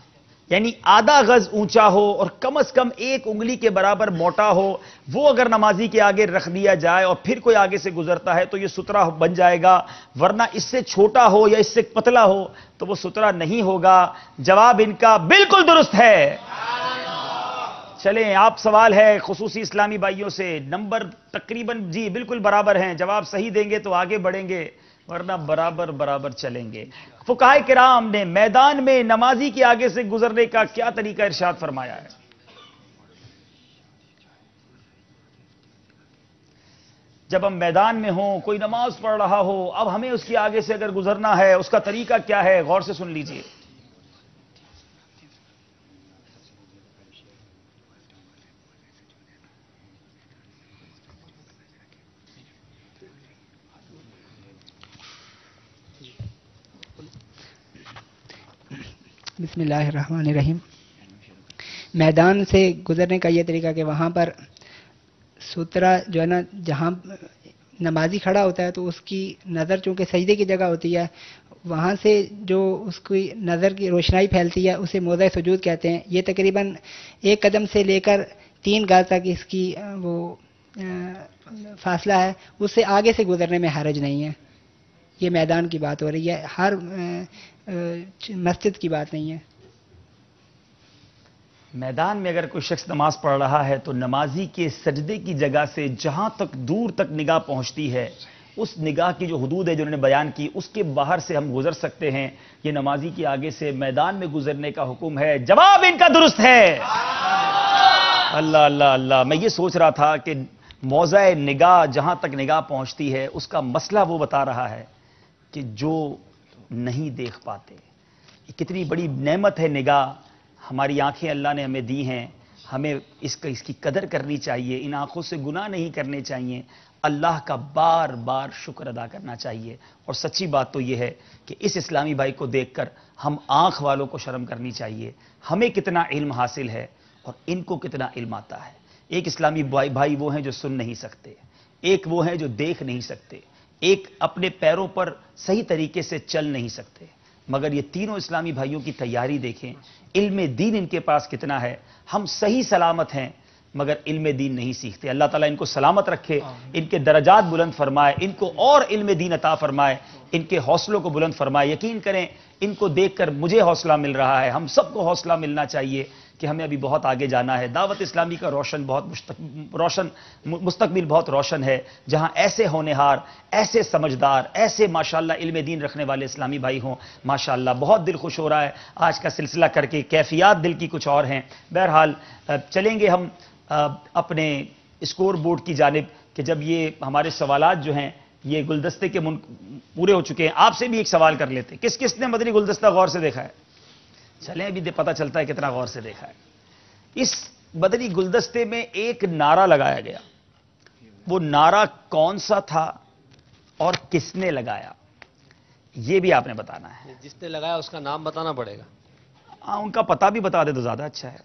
Speaker 2: یعنی آدھا گز اونچا ہو اور کم از کم 1 انگلی کے برابر موٹا ہو. وہ اگر نمازی کے آگے رکھ دیا جائے اور پھر کوئی آگے سے گزرتا ہے تو یہ سترہ بن جائے گا، ورنہ اس سے چھوٹا ہو یا اس سے پتلا ہو تو وہ سترہ نہیں ہوگا. جواب ان کا بالکل درست ہے. چلیں آپ سوال ہے خصوصی اسلامی بھائیوں سے، نمبر تقریباً جی بالکل برابر ہیں. جواب صحیح دیں گے تو آگے بڑھیں گے ورنہ برابر چلیں گے. فقہائے کرام نے میدان میں نمازی کے آگے سے گزرنے کا کیا طریقہ ارشاد فرمایا ہے؟ جب ہم میدان میں ہوں، کوئی نماز پڑھ رہا ہو، اب ہمیں اس کے آگے سے اگر گزرنا ہے، اس کا طریقہ کیا ہے؟ غور سے سن لیجئے.
Speaker 7: بسم اللہ الرحمن الرحیم. میدان سے گزرنے کا یہ طریقہ کہ وہاں پر سترہ جو ہے نا، جہاں نمازی کھڑا ہوتا ہے تو اس کی نظر چونکہ سجدے کی جگہ ہوتی ہے، وہاں سے جو اس کی نظر کی روشنائی پھیلتی ہے اسے موضع سجود کہتے ہیں. یہ تقریباً 1 قدم سے لے کر 3 گز تک اس کی وہ فاصلہ ہے. اس سے آگے سے گزرنے میں حرج نہیں ہے. یہ میدان کی بات ہو رہی ہے، ہر مسجد کی بات نہیں ہے.
Speaker 2: میدان میں اگر کوئی شخص نماز پڑھ رہا ہے تو نمازی کے سجدے کی جگہ سے جہاں تک دور تک نگاہ پہنچتی ہے، اس نگاہ کی جو حدود ہے جو انہوں نے بیان کی، اس کے باہر سے ہم گزر سکتے ہیں. یہ نمازی کے آگے سے میدان میں گزرنے کا حکم ہے. جواب ان کا درست ہے. اللہ اللہ اللہ. میں یہ سوچ رہا تھا کہ موضع نگاہ جہاں تک نگاہ پہنچتی ہے اس کا مسئلہ وہ بتا رہا ہے کہ جو نہیں دیکھ پاتے. یہ کتنی بڑی نعمت ہے نگاہ. ہماری آنکھیں اللہ نے ہمیں دی ہیں، ہمیں اس کی قدر کرنی چاہیے. ان آنکھوں سے گناہ نہیں کرنے چاہیے. اللہ کا بار بار شکر ادا کرنا چاہیے. اور سچی بات تو یہ ہے کہ اس اسلامی بھائی کو دیکھ کر ہم آنکھ والوں کو شرم کرنی چاہیے. ہمیں کتنا علم حاصل ہے اور ان کو کتنا علم آتا ہے. ایک اسلامی بھائی وہ ہیں جو سن نہیں سکتے، ایک وہ ہیں جو دیکھ نہیں سکتے، ایک اپنے پیروں پر صحیح طریقے سے چل نہیں سکتے. مگر یہ تینوں اسلامی بھائیوں کی تیاری دیکھیں، علم دین ان کے پاس کتنا ہے. ہم صحیح سلامت ہیں مگر علم دین نہیں سیکھتے. اللہ تعالیٰ ان کو سلامت رکھے، ان کے درجات بلند فرمائے، ان کو اور علم دین عطا فرمائے، ان کے حوصلوں کو بلند فرمائے. یقین کریں ان کو دیکھ کر مجھے حوصلہ مل رہا ہے. ہم سب کو حوصلہ ملنا چاہیے کہ ہمیں ابھی بہت آگے جانا ہے. دعوت اسلامی کا مستقبل بہت روشن ہے، جہاں ایسے ہونہار، ایسے سمجھدار، ایسے ماشاءاللہ علم دین رکھنے والے اسلامی بھائی ہوں. ماشاءاللہ بہت دل خوش ہو رہا ہے آج کا سلسلہ کر کے. کیفیات دل کی کچھ اور ہیں. بہرحال چلیں گے ہم اپنے اسکور بورڈ کی جانب کہ جب یہ ہمارے سوالات جو ہیں یہ گلدستے کے پورے ہو چکے ہیں. آپ سے بھی ایک سوال کر لیتے، کس کس نے مدنی گلدستہ غور سے دیکھا ہے؟ چلیں ابھی پتہ چلتا ہے کتنا غور سے دیکھا ہے. اس مدنی گلدستے میں ایک نعرہ لگایا گیا. وہ نعرہ کون سا تھا اور کس نے لگایا، یہ بھی آپ نے بتانا ہے.
Speaker 5: جس نے لگایا اس کا نام بتانا پڑے گا.
Speaker 2: ہاں ان کا پتہ بھی بتا دے تو زیادہ اچھا ہے.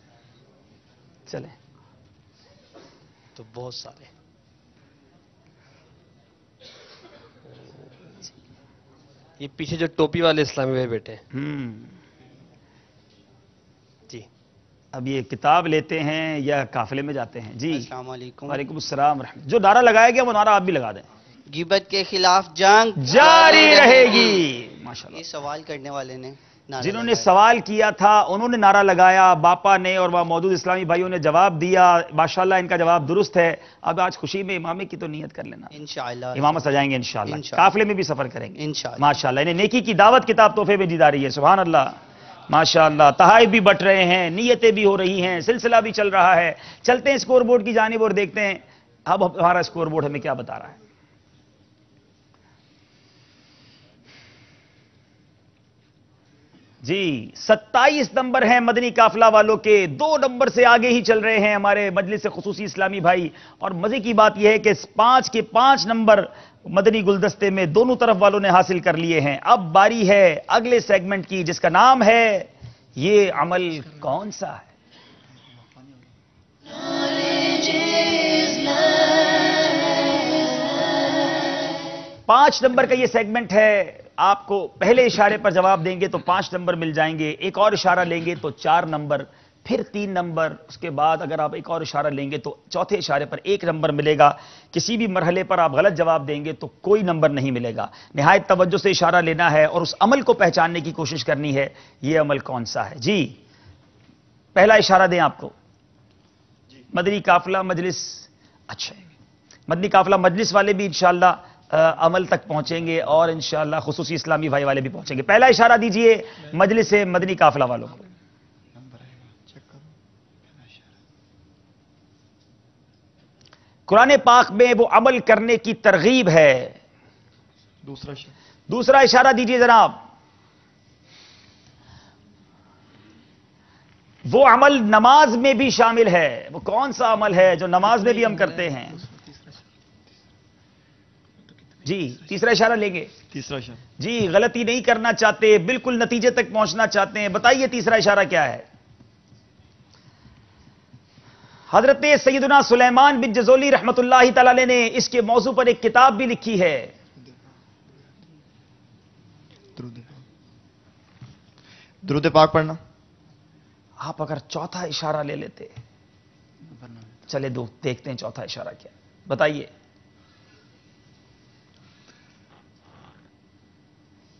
Speaker 2: چلیں.
Speaker 5: تو بہت سارے یہ پیچھے جو ٹوپی والے اسلامی بھائی بیٹھے جی.
Speaker 2: اب یہ کتاب لیتے ہیں یا قافلے میں جاتے ہیں؟ جی
Speaker 12: السلام علیکم.
Speaker 2: وعلیکم السلام ورحمۃ. جو نعرہ لگایا گیا وہ نعرہ آپ بھی لگا دیں.
Speaker 12: غیبت کے خلاف جنگ
Speaker 2: جاری رہے گی. ماشاءاللہ.
Speaker 12: یہ سوال کرنے والے نے
Speaker 2: جنہوں نے سوال کیا تھا انہوں نے نعرہ لگایا، باپا نے اور وہاں موجود اسلامی بھائیوں نے جواب دیا. ماشاءاللہ ان کا جواب درست ہے. اب آج خوشی میں امامے کی تو نیت کر لینا،
Speaker 12: انشاءاللہ
Speaker 2: امامت سجائیں گے انشاءاللہ. قافلے میں بھی سفر کریں گے ماشاءاللہ. انہیں نیکی کی دعوت کتاب تحفے میں دی جا رہی ہے. سبحان اللہ ماشاءاللہ. تحائف بھی بٹ رہے ہیں، نیتیں بھی ہو رہی ہیں، سلسلہ بھی چل رہا ہے. چلتے ہیں اسکور بورڈ کی جانب اور دیکھتے ہیں اب ہمارا اسکور بورڈ ہمیں کیا بتا رہا ہے. جی 27 نمبر ہیں مدنی قافلہ والوں کے، 2 نمبر سے آگے ہی چل رہے ہیں ہمارے مجلس خصوصی اسلامی بھائی. اور مزے کی بات یہ ہے کہ 5 کے 5 نمبر مدنی گلدستے میں دونوں طرف والوں نے حاصل کر لیے ہیں. اب باری ہے اگلے سیگمنٹ کی، جس کا نام ہے یہ عمل کون سا ہے. پانچ نمبر کا یہ سیگمنٹ ہے. آپ کو پہلے اشارے پر جواب دیں گے تو 5 نمبر مل جائیں گے، ایک اور اشارہ لیں گے تو 4 نمبر، پھر 3 نمبر، اس کے بعد اگر آپ ایک اور اشارہ لیں گے تو چوتھے اشارے پر 1 نمبر ملے گا. کسی بھی مرحلے پر آپ غلط جواب دیں گے تو کوئی نمبر نہیں ملے گا. نہایت توجہ سے اشارہ لینا ہے اور اس عمل کو پہچاننے کی کوشش کرنی ہے. یہ عمل کون سا ہے؟ جی پہلا اشارہ دیں آپ کو. مدنی قافلہ مجلس، اچھا مدنی قافلہ مجلس والے بھی انشاءاللہ عمل تک پہنچیں گے اور انشاءاللہ خصوصی اسلامی بھائی والے بھی پہنچیں گے. پہلا اشارہ دیجئے مجلس مدنی قافلہ والوں کو. قرآن پاک میں وہ عمل کرنے کی ترغیب ہے. دوسرا اشارہ دیجئے جناب. وہ عمل نماز میں بھی شامل ہے. وہ کون سا عمل ہے جو نماز میں بھی ہم کرتے ہیں؟ جی تیسرا اشارہ لیں گے.
Speaker 10: تیسرا اشارہ
Speaker 2: جی غلطی نہیں کرنا چاہتے، بالکل نتیجے تک پہنچنا چاہتے ہیں. بتائیے تیسرا اشارہ کیا ہے؟ حضرت سیدنا سلیمان بن جزولی رحمت اللہ تعالی علیہ نے اس کے موضوع پر ایک کتاب بھی لکھی ہے.
Speaker 10: درود پاک پڑھنا.
Speaker 2: آپ اگر چوتھا اشارہ لے لیتے. چلے دیکھتے ہیں چوتھا اشارہ کیا. بتائیے.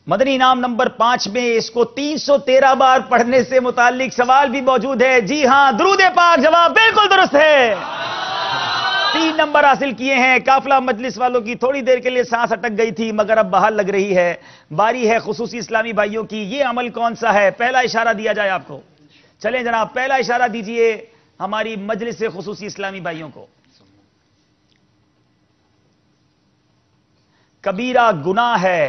Speaker 2: مدنی انعام نمبر 5 میں اس کو 313 بار پڑھنے سے متعلق سوال بھی موجود ہے. جی ہاں درود پاک جواب بالکل درست ہے. 3 نمبر حاصل کیے ہیں. قافلہ مجلس والوں کی تھوڑی دیر کے لیے سانس اٹک گئی تھی مگر اب بحال لگ رہی ہے. باری ہے خصوصی اسلامی بھائیوں کی. یہ عمل کون سا ہے؟ پہلا اشارہ دیا جائے آپ کو. چلیں جناب پہلا اشارہ دیجئے ہماری مجلس خصوصی اسلامی بھائیوں کو. کبیرہ گناہ ہے.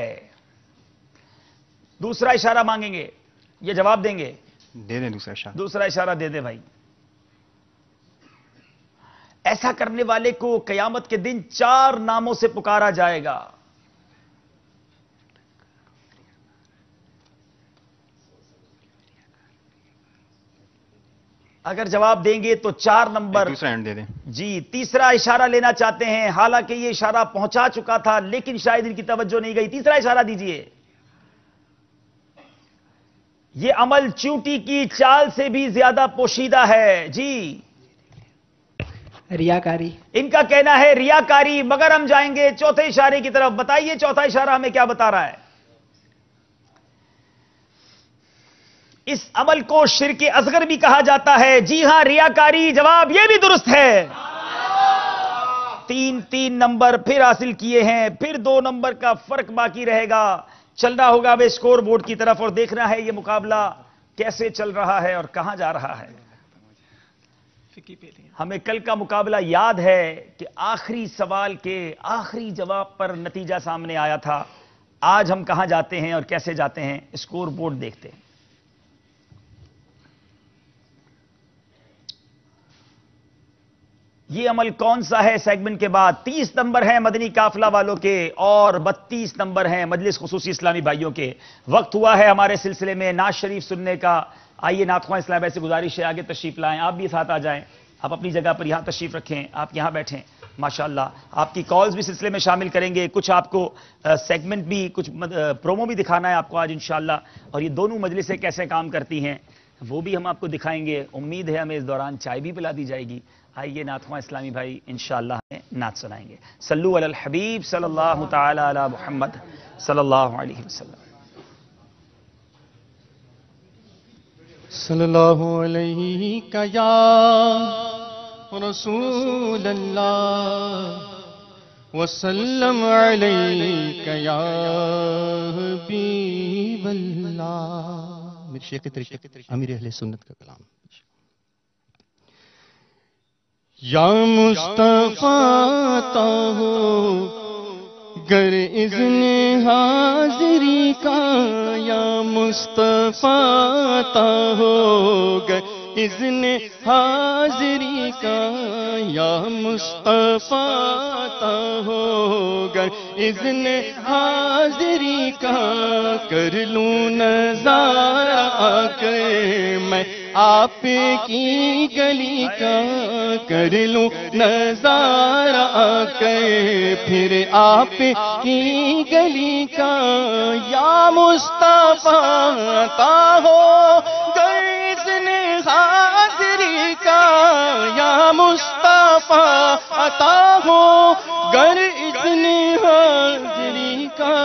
Speaker 2: دوسرا اشارہ مانگیں گے، یہ جواب دیں گے؟
Speaker 13: دے دیں دوسرا اشارہ.
Speaker 2: دوسرا اشارہ دے دیں بھائی. ایسا کرنے والے کو قیامت کے دن 4 ناموں سے پکارا جائے گا. اگر جواب دیں گے تو 4 نمبر.
Speaker 13: دوسرا اینڈ دے دیں.
Speaker 2: جی تیسرا اشارہ لینا چاہتے ہیں، حالانکہ یہ اشارہ پہنچا چکا تھا لیکن شاید ان کی توجہ نہیں گئی. تیسرا اشارہ دیجئے. یہ عمل چونٹی کی چال سے بھی زیادہ پوشیدہ ہے. جی
Speaker 7: ریاکاری.
Speaker 2: ان کا کہنا ہے ریاکاری، مگر ہم جائیں گے چوتھے اشارے کی طرف. بتائیے چوتھا اشارہ ہمیں کیا بتا رہا ہے؟ اس عمل کو شرک اصغر بھی کہا جاتا ہے. جی ہاں ریاکاری جواب یہ بھی درست ہے. 3 نمبر پھر حاصل کیے ہیں. پھر 2 نمبر کا فرق باقی رہے گا. چلنا ہوگا اب اسکور بورڈ کی طرف اور دیکھنا ہے یہ مقابلہ کیسے چل رہا ہے اور کہاں جا رہا ہے. ہمیں کل کا مقابلہ یاد ہے کہ آخری سوال کے آخری جواب پر نتیجہ سامنے آیا تھا. آج ہم کہاں جاتے ہیں اور کیسے جاتے ہیں اسکور بورڈ دیکھتے ہیں. یہ عمل کون سا ہے سیگمنٹ کے بعد 30 نمبر ہیں مدنی قافلہ والوں کے اور 32 نمبر ہیں مجلس خصوصی اسلامی بھائیوں کے. وقت ہوا ہے ہمارے سلسلے میں نعت شریف سننے کا. آئیے نعت خواں اسلام بھائی سے گزارش ہے آگے تشریف لائیں. آپ بھی ساتھ آ جائیں. آپ اپنی جگہ پر یہاں تشریف رکھیں. آپ یہاں بیٹھیں. ماشاءاللہ آپ کی کالز بھی سلسلے میں شامل کریں گے. کچھ آپ کو سیگمنٹ بھی کچھ پرومو بھی دکھانا ہے آپ کو آج انشاءاللہ. اور یہ دونوں مجلسیں کیسے کام کرتی ہیں وہ بھی ہم آپ کو دکھائیں گے. امید ہے ہمیں اس دوران چائے بھی پلا دی جائے گی. آئیے نعت خواں اسلامی بھائی انشاءاللہ ہمیں نعت سنائیں گے. صلو علی الحبیب صلی اللہ تعالی علی محمد صلی اللہ علیہ وسلم.
Speaker 19: صلی اللہ علیہ یا رسول اللہ وسلم علیک یا حبیب اللہ.
Speaker 4: میرے شیخ طریقہ امیر اہل سنت کا کلام.
Speaker 19: یا مصطفیٰ تا ہو گر اذن حاضری کا یا مصطفیٰ عطا ہو، گر اذن حاضری کا یا مصطفیٰ عطا ہو، گر اذن حاضری کا کر لوں نظارہ آ کر میں آپ کی گلی کا، کر لوں نظارہ آ کر پھر آپ کی گلی کا، یا مصطفیٰ عطا ہو گر اذن حاضری کا، یا مصطفیٰ عطا ہو گر اذن حاضری کا،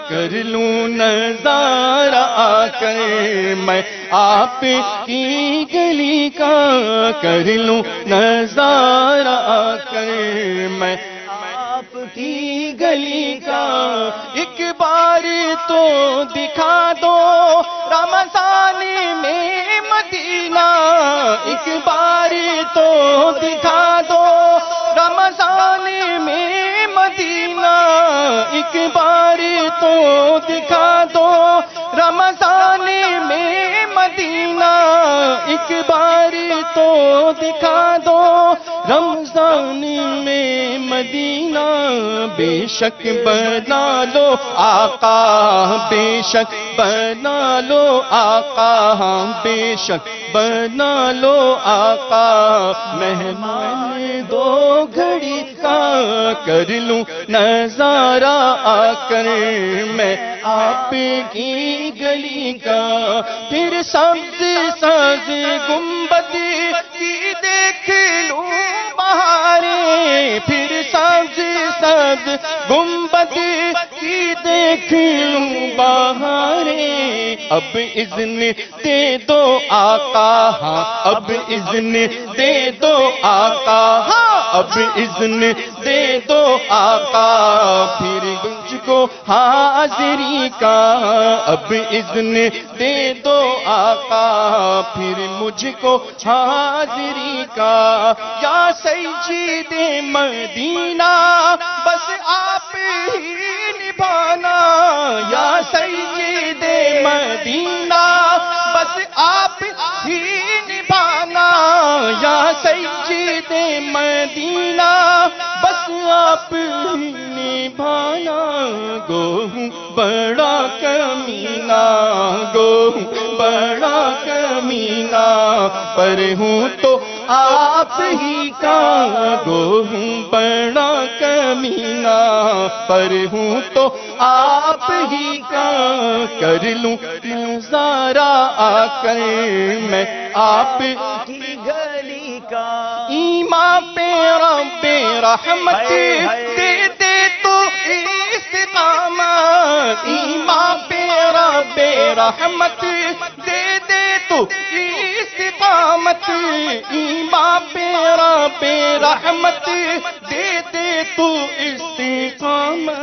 Speaker 19: کر لوں نظارہ آ کر میں آپ کی گلی کا، کر لوں نظارہ آ کر میں آپ کی گلی کا، ایک بار تو دکھا دو رمضان میں مدینہ، ایک بار تو دکھا دو رمضان میں مدینہ، ایک بار تو دکھا دو رمضان میں مدینہ، ایک بار تو دکھا دو رمضان میں مدینہ، بے شک بنا لو آقا، بے شک بنا لو آقا، بے شک بنا لو آقا، مہمان دو گھڑی کا کر لوں نظارہ آ کر میں آپ کی گلی کا، پھر سبز سبز گنبد کی دیکھ لوں بہاریں، پھر سبز سبز گنبد کی دیکھ لوں بہاریں، اب اذن دے دو آقا، ہاں اب اذن دے دو آقا، ہاں اب اذن دے دو آقا، پھر مجھ کو حاضری کا، اب اذن دے دو آقا، پھر مجھ کو حاضری کا، یا سید مدینہ بس آپ ہی نبھانا، یا سید مدینہ بس آپ ہی نبھانا، یا سید مدینہ بس آپ ہی نبھانا، گو بڑا کمینہ، گو بڑا کمینہ، پر ہوں تو آپ ہی کا، گو بڑا کمینہ، پر ہوں تو آپ ہی کا، کر لوں نظارہ آ کر میں آپ کی گلی کا، ایمان پہ رب رحمت دے دے تو استقامت، ایمان پہ رب رحمت دے دے تو استقامت، ایمان پہ رب رحمت دے دے تو استقامت،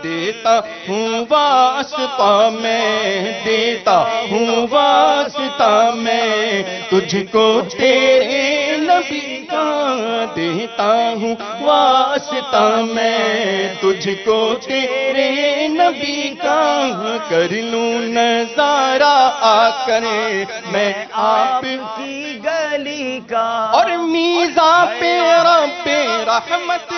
Speaker 19: دیتا ہوں واسطہ میں، دیتا ہوں واسطہ میں تجھ کو تیرے نبی کا، دیتا ہوں واسطہ میں تجھ کو تیرے نبی کا، کر لوں نظارہ آ کر میں آپ کی گلی کا، اور میزاں پہ رب رحمت،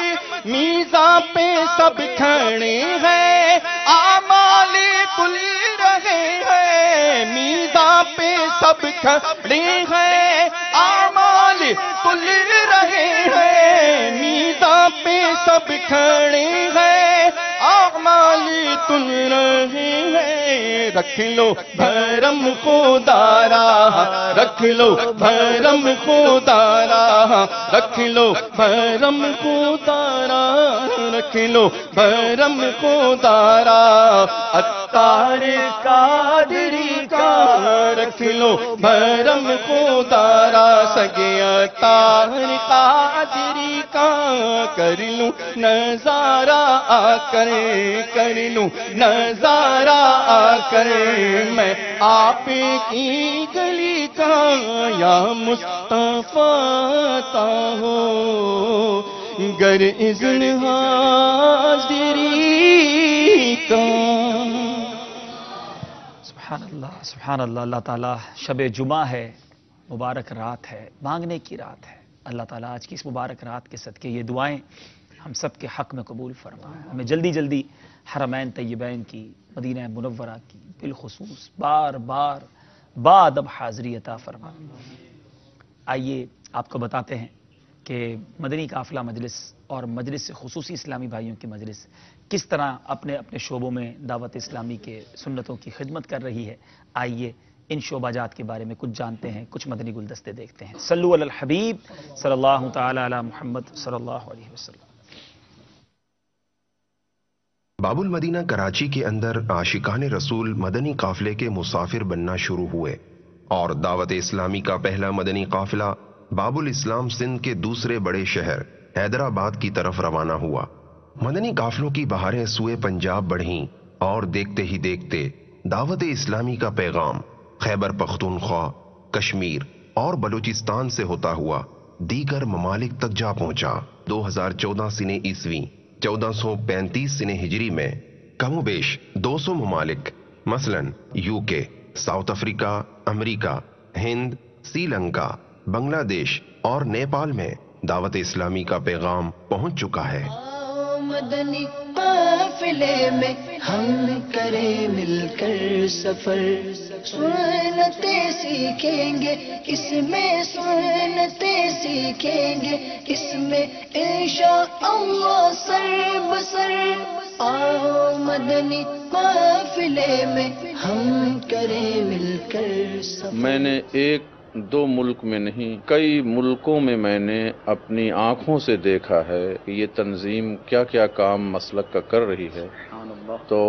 Speaker 19: میزاں پہ سب کھڑے ہیں اعمال کل رہے ہیں، میزاں پہ سب کھڑے ہیں اعمال کل رہے ہیں، میزاں پہ سب کھڑے ہیں اعمال تل رہے ہیں، رکھ لو بھرم خدا را، رکھ لو بھرم خدا را، رکھ لو بھرم خدا را، رکھ لو بھرم خدا را، عطار قادری کا رکھ لو بھرم خدا را، سگے عطار قادری کا کر لوں نظارہ آ کر، کر لوں نظارہ آ کر میں آپ کی گلی کا، یا مصطفیٰ عطا ہو گر اذن حاضری کا.
Speaker 2: سبحان اللہ سبحان اللہ. اللہ تعالیٰ شب جمعہ ہے، مبارک رات ہے، مانگنے کی رات ہے. اللہ تعالیٰ آج کی اس مبارک رات کے صدقے یہ دعائیں ہم سب کے حق میں قبول فرمائے. ہمیں جلدی جلدی حرمین طیبین کی، مدینہ منورہ کی بالخصوص بار بار بعد اب حاضری عطا فرمائے. آئیے آپ کو بتاتے ہیں کہ مدنی قافلہ مجلس اور مجلس سے خصوصی اسلامی بھائیوں کی مجلس کس طرح اپنے اپنے شعبوں میں دعوت اسلامی کے سنتوں کی خدمت کر رہی ہے. آئیے ان شعبہ جات کے بارے میں کچھ جانتے ہیں، کچھ مدنی گلدستے دیکھتے ہیں. صلو علی الحبیب صلی اللہ تعالی علی محمد صلی اللہ علیہ وسلم.
Speaker 20: باب المدینہ کراچی کے اندر عاشقان رسول مدنی قافلے کے مسافر بننا شروع ہوئے اور دعوت اسلامی کا پہلا مدنی قافلہ باب الاسلام سندھ کے دوسرے بڑے شہر حیدرآباد کی طرف روانہ ہوا. مدنی قافلوں کی بہاریں سوئے پنجاب بڑھیں اور دیکھتے ہی دیکھتے دعوت اسلامی کا پیغام خیبر پختونخوا، کشمیر اور بلوچستان سے ہوتا ہوا دیگر ممالک تک جا پہنچا. 2014 سنہ عیسوی 1435 سنہ ہجری میں کم و بیش 200 ممالک مثلا یو کے، ساؤتھ افریقہ، امریکہ، ہند، سری لنکا، بنگلہ دیش اور نیپال میں دعوت اسلامی کا پیغام پہنچ چکا ہے.
Speaker 21: مدنی قافلے میں ہم کریں مل کر سفر، سنتیں سیکھیں گے اس میں، سنتیں سیکھیں گے اس میں انشاءاللہ سر بسر. آؤ مدنی قافلے میں ہم کریں مل کر سفر.
Speaker 22: میں نے ایک دو ملک میں نہیں، کئی ملکوں میں میں نے اپنی آنکھوں سے دیکھا ہے کہ یہ تنظیم کیا کیا کام مسلک کا کر رہی ہے. تو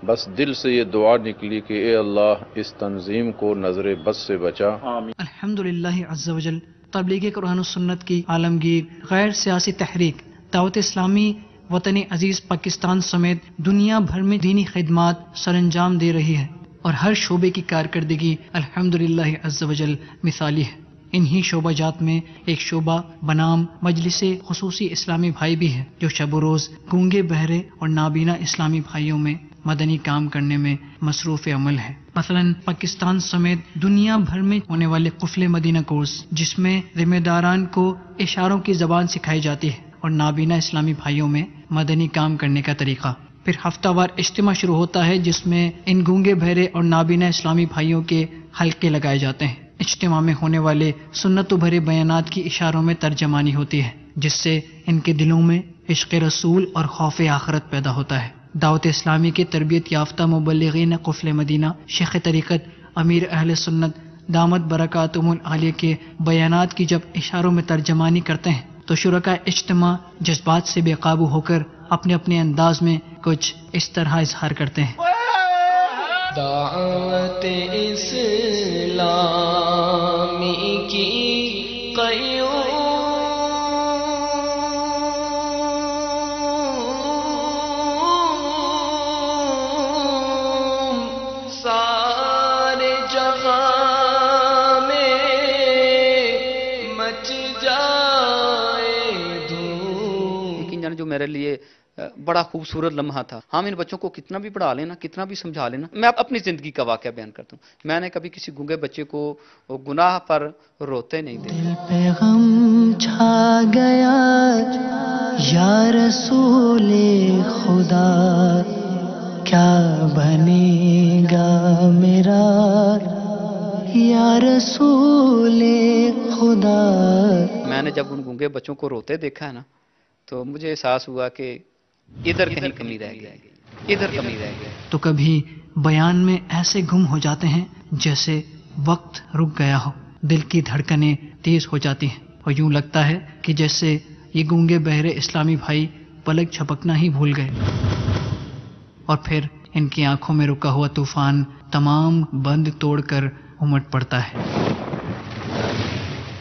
Speaker 22: بس دل سے یہ دعا نکلی کہ اے اللہ اس تنظیم کو نظر بد سے بچا.
Speaker 23: الحمدللہ عز وجل تبلیغ قرآن و سنت کی عالمگیر غیر سیاسی تحریک دعوت اسلامی وطن عزیز پاکستان سمیت دنیا بھر میں دینی خدمات سر انجام دے رہی ہے اور ہر شعبے کی کارکردگی الحمدللہ عز وجل مثالی ہے. انہی شعبہ جات میں ایک شعبہ بنام مجلس خصوصی اسلامی بھائی بھی ہے جو شب و روز گونگے بہرے اور نابینا اسلامی بھائیوں میں مدنی کام کرنے میں مصروف عمل ہے. مثلا پاکستان سمیت دنیا بھر میں ہونے والے قفل مدینہ کورس جس میں ذمہ داران کو اشاروں کی زبان سکھائی جاتی ہے اور نابینا اسلامی بھائیوں میں مدنی کام کرنے کا طریقہ. پھر ہفتہ وار اجتماع شروع ہوتا ہے جس میں ان گونگے بہرے اور نابینا اسلامی بھائیوں کے حلقے لگائے جاتے ہیں. اجتماع میں ہونے والے سنت و بھرے بیانات کی اشاروں میں ترجمانی ہوتی ہے جس سے ان کے دلوں میں عشق رسول اور خوف آخرت پیدا ہوتا ہے. دعوت اسلامی کے تربیت یافتہ مبلغین قفل مدینہ شیخ طریقت امیر اہل سنت دامت برکاتہم العالیہ کے بیانات کی جب اشاروں میں ترجمانی کرتے ہیں تو شرکاء اجتماع جذبات سے بے قابو ہو کر اپنے اپنے انداز میں کچھ اس طرح اظہار کرتے ہیں.
Speaker 21: دعوت اسلامی کی قیوم سارے جہاں میں مچ جائے دھوم.
Speaker 24: یقین جانے جو میرے لیے بڑا خوبصورت لمحہ تھا. ہم ان بچوں کو کتنا بھی پڑھا لینا، کتنا بھی سمجھا لینا. میں اپنی زندگی کا واقعہ بیان کرتا ہوں. میں نے کبھی کسی گونگے بچے کو گناہ پر روتے نہیں دیکھا.
Speaker 21: دل پہ غم چھا گیا یا رسول خدا، کیا بنے گا میرا یا رسول خدا.
Speaker 24: میں نے جب ان گونگے بچوں کو روتے دیکھا ہے نا تو مجھے احساس ہوا کہ ادھر کہیں کمی رہ گئی، ادھر کمی رہ گئی.
Speaker 23: تو کبھی بیان میں ایسے گم ہو جاتے ہیں جیسے وقت رک گیا ہو. دل کی دھڑکنیں تیز ہو جاتی ہیں اور یوں لگتا ہے کہ جیسے یہ گونگے بہرے اسلامی بھائی پلک جھپکنا ہی بھول گئے اور پھر ان کی آنکھوں میں رکا ہوا طوفان تمام بند توڑ کر امٹ پڑتا ہے.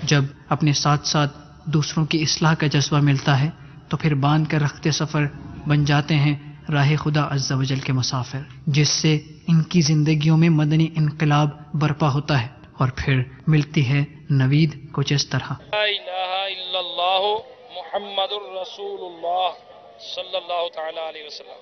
Speaker 23: جب اپنے ساتھ ساتھ دوسروں کی اصلاح کا جذبہ ملتا ہے تو پھر باندھ کر رکھتے سفر بن جاتے ہیں راہ خدا عز و جل کے مسافر، جس سے ان کی زندگیوں میں مدنی انقلاب برپا ہوتا ہے اور پھر ملتی ہے نوید کچھ اس طرح.
Speaker 25: لا الہ الا اللہ محمد الرسول اللہ صلی اللہ تعالی علیہ وسلم.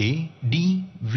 Speaker 16: ADV,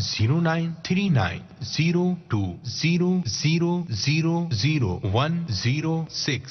Speaker 16: 09390200000106,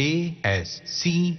Speaker 16: ASCMPKKA,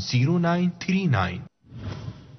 Speaker 16: 0939।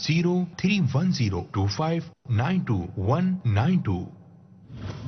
Speaker 16: 031025929192।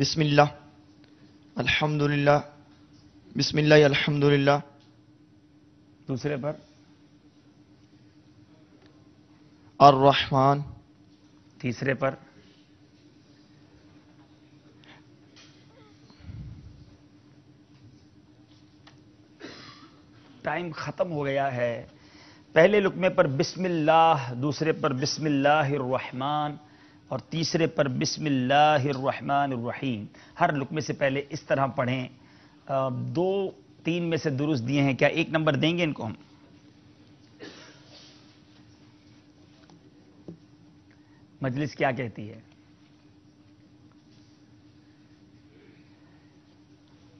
Speaker 10: بسم اللہ الحمدللہ بسم اللہ الحمدللہ.
Speaker 2: دوسرے پر
Speaker 10: الرحمن.
Speaker 2: تیسرے پر ٹائم ختم ہو گیا ہے. پہلے لقمے پر بسم اللہ، دوسرے پر بسم اللہ الرحمن اور تیسرے پر بسم اللہ الرحمن الرحیم. ہر لقمے سے پہلے اس طرح پڑھیں. 2-3 میں سے درست دیے ہیں. کیا 1 نمبر دیں گے ان کو ہم؟ مجلس کیا کہتی ہے؟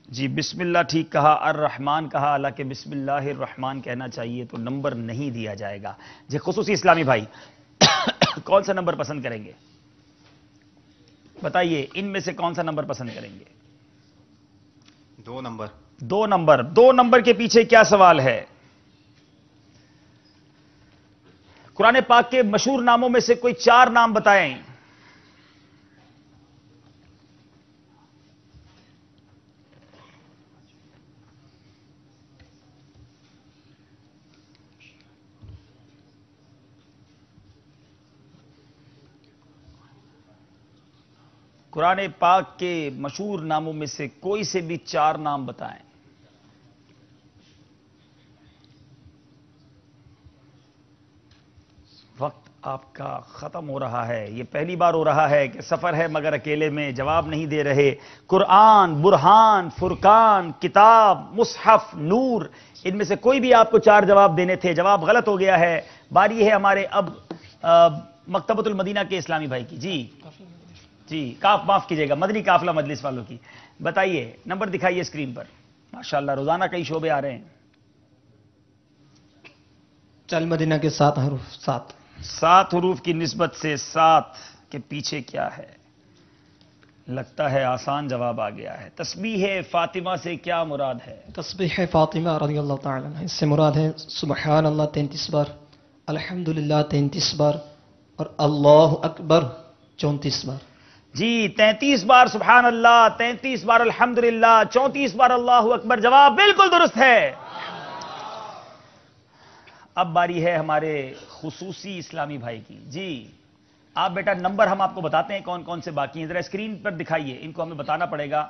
Speaker 2: جی بسم اللہ ٹھیک کہا، الرحمن کہا، حالانکہ بسم اللہ الرحمن کہنا چاہیے تو نمبر نہیں دیا جائے گا. جی خصوصی اسلامی بھائی کون سا نمبر پسند کریں گے؟ بتائیے ان میں سے کون سا نمبر پسند کریں گے؟
Speaker 13: 2 نمبر.
Speaker 2: 2 نمبر. 2 نمبر کے پیچھے کیا سوال ہے؟ قرآن پاک کے مشہور ناموں میں سے کوئی 4 نام بتائیں. قرآن پاک کے مشہور ناموں میں سے کوئی سے بھی 4 نام بتائیں. وقت آپ کا ختم ہو رہا ہے. یہ پہلی بار ہو رہا ہے کہ سفر ہے مگر اکیلے میں جواب نہیں دے رہے. قرآن، برہان، فرقان، کتاب، مصحف، نور، ان میں سے کوئی بھی آپ کو 4 جواب دینے تھے. جواب غلط ہو گیا ہے. باری ہے ہمارے اب مکتبۃ المدینہ کے اسلامی بھائی کی. جی کاف معاف کیجئے گا، مدنی قافلہ مجلس والوں کی. بتائیے نمبر دکھائیے اسکرین پر. ماشاءاللہ روزانہ کئی شعبے آ رہے ہیں.
Speaker 12: چل مدینہ کے 7 حروف.
Speaker 2: 7 حروف کی نسبت سے 7 کے پیچھے کیا ہے؟ لگتا ہے آسان جواب آ گیا ہے. تسبیح فاطمہ سے کیا مراد ہے؟
Speaker 12: تسبیح فاطمہ رضی اللہ تعالی عنہ، اس سے مراد ہے سبحان اللہ 33 بار، الحمدللہ 33 بار اور اللہ اکبر 34 بار.
Speaker 2: جی 33 بار سبحان اللہ، 33 بار الحمدللہ، 34 بار اللہ اکبر. جواب بالکل درست ہے. اب باری ہے ہمارے خصوصی اسلامی بھائی کی. جی آپ بیٹا نمبر ہم آپ کو بتاتے ہیں کون کون سے باقی ہیں، ذرا اسکرین پر دکھائیے. ان کو ہمیں بتانا پڑے گا.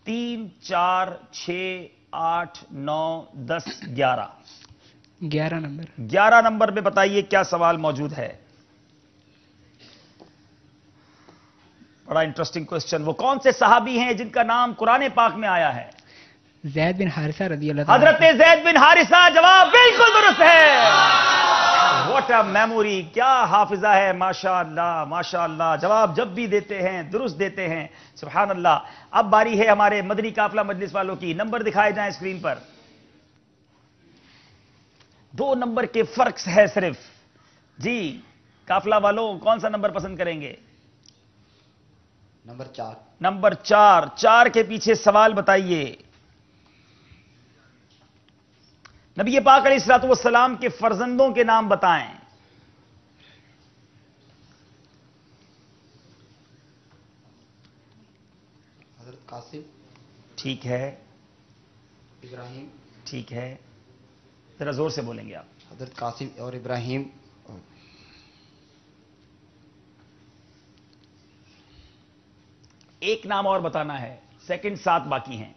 Speaker 2: 3 4 6 8 9 10 11.
Speaker 7: 11 نمبر.
Speaker 2: 11 نمبر میں بتائیے کیا سوال موجود ہے؟ بڑا انٹرسٹنگ کوسچن. وہ کون سے صحابی ہیں جن کا نام قرآن پاک میں آیا ہے؟
Speaker 7: زید بن حارثہ رضی اللہ عنہ.
Speaker 2: حضرت زید بن حارثہ. جواب بالکل درست ہے. واٹ اے میموری، کیا حافظہ ہے. ماشاءاللہ ماشاءاللہ. جواب جب بھی دیتے ہیں درست دیتے ہیں. سبحان اللہ. اب باری ہے ہمارے مدنی قافلہ مجلس والوں کی. نمبر دکھائے جائیں اسکرین پر. 2 نمبر کے فرق ہے صرف. جی قافلہ والوں کون سا نمبر پسند کریں گے؟
Speaker 4: نمبر 4.
Speaker 2: نمبر 4. 4 کے پیچھے سوال بتائیے. نبی پاک علیہ الصلوۃ والسلام کے فرزندوں کے نام بتائیں.
Speaker 4: حضرت قاسم.
Speaker 2: ٹھیک ہے.
Speaker 4: ابراہیم.
Speaker 2: ٹھیک ہے. ذرا زور سے بولیں گے آپ.
Speaker 4: حضرت قاسم اور ابراہیم.
Speaker 2: ایک نام اور بتانا ہے. سیکنڈ 7 باقی ہیں.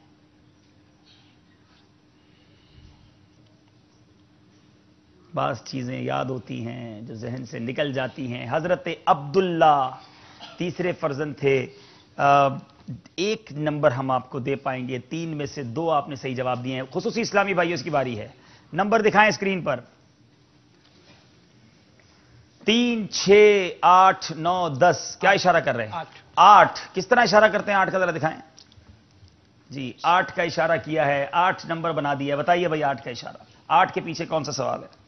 Speaker 2: بعض چیزیں یاد ہوتی ہیں جو ذہن سے نکل جاتی ہیں. حضرت عبداللہ تیسرے فرزند تھے. 1 نمبر ہم آپ کو دے پائیں گے. 3 میں سے 2 آپ نے صحیح جواب دیے ہیں. خصوصی اسلامی بھائیوں کی باری ہے. نمبر دکھائیں اسکرین پر. 3 6 8 9 10. کیا اشارہ کر رہے ہیں؟ 8. کس طرح اشارہ کرتے ہیں 8 کا؟ ذرا دکھائیں. جی 8 کا اشارہ کیا ہے. 8 نمبر بنا دیا. بتائیے بھائی 8 کا اشارہ. 8 کے پیچھے کون سا سوال ہے؟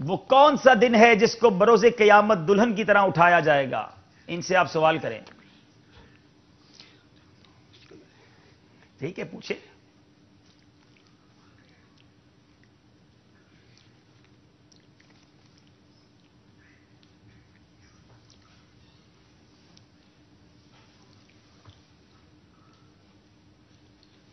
Speaker 2: وہ کون سا دن ہے جس کو بروز قیامت دلہن کی طرح اٹھایا جائے گا؟ ان سے آپ سوال کریں. ٹھیک ہے پوچھیں.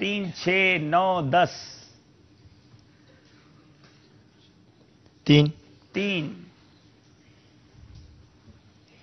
Speaker 2: 3, 6, 9, 10। 3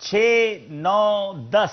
Speaker 2: 6, 9, 10,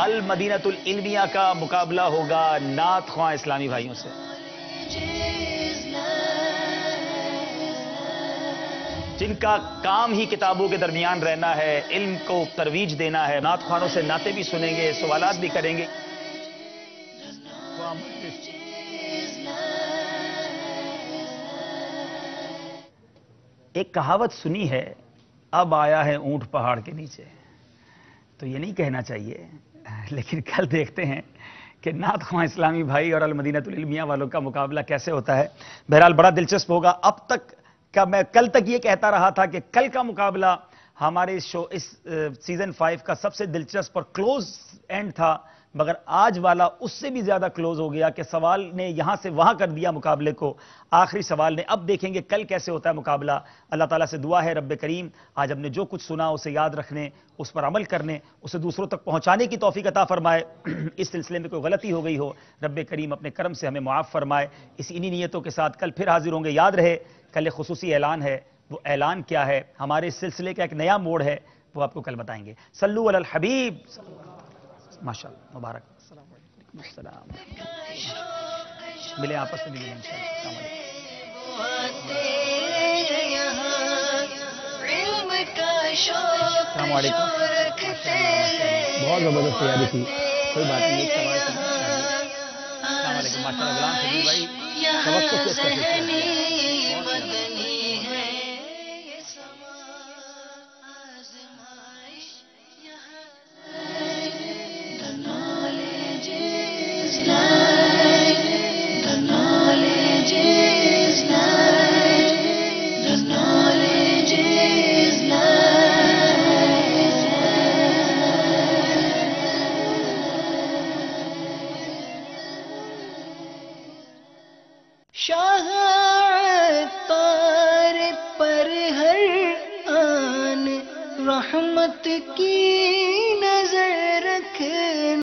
Speaker 2: المدینۃ العلمیہ کا مقابلہ ہوگا نعت خواں اسلامی بھائیوں سے. جن کا کام ہی کتابوں کے درمیان رہنا ہے، علم کو ترویج دینا ہے. نعت خوانوں سے نعتیں بھی سنیں گے، سوالات بھی کریں گے. ایک کہاوت سنی ہے، اب آیا ہے اونٹ پہاڑ کے نیچے. تو یہ نہیں کہنا چاہیے، لیکن کل دیکھتے ہیں کہ نعت خواں اسلامی بھائی اور المدینۃ العلمیہ والوں کا مقابلہ کیسے ہوتا ہے. بہرحال بڑا دلچسپ ہوگا. اب تک کا میں کل تک یہ کہتا رہا تھا کہ کل کا مقابلہ ہمارے اس سیزن 5 کا سب سے دلچسپ اور کلوز اینڈ تھا، مگر آج والا اس سے بھی زیادہ کلوز ہو گیا کہ سوال نے یہاں سے وہاں کر دیا مقابلے کو، آخری سوال نے. اب دیکھیں گے کل کیسے ہوتا ہے مقابلہ. اللہ تعالیٰ سے دعا ہے رب کریم آج ہم نے جو کچھ سنا اسے یاد رکھنے، اس پر عمل کرنے، اسے دوسروں تک پہنچانے کی توفیق عطا فرمائے. اس سلسلے میں کوئی غلطی ہو گئی ہو، رب کریم اپنے کرم سے ہمیں معاف فرمائے. انہی نیتوں کے ساتھ کل پھر حاضر ہوں گے. یاد رہے کل ایک خصوصی اعلان ہے. وہ اعلان کیا ہے؟ ہمارے اس سلسلے کا ایک نیا موڑ ہے، وہ آپ کو کل بتائیں گے. صلو علی الحبیب. ماشاءاللہ، مبارک. السلام. ملے آپس میں ملیں انشاءاللہ. السلام علیکم. بہت زبردست تیاری تھی، کوئی بات نہیں. ایک سوال السلام علیکم. ماشاءاللہ غلام شبیر بھائی توقع سے
Speaker 21: رحمت کی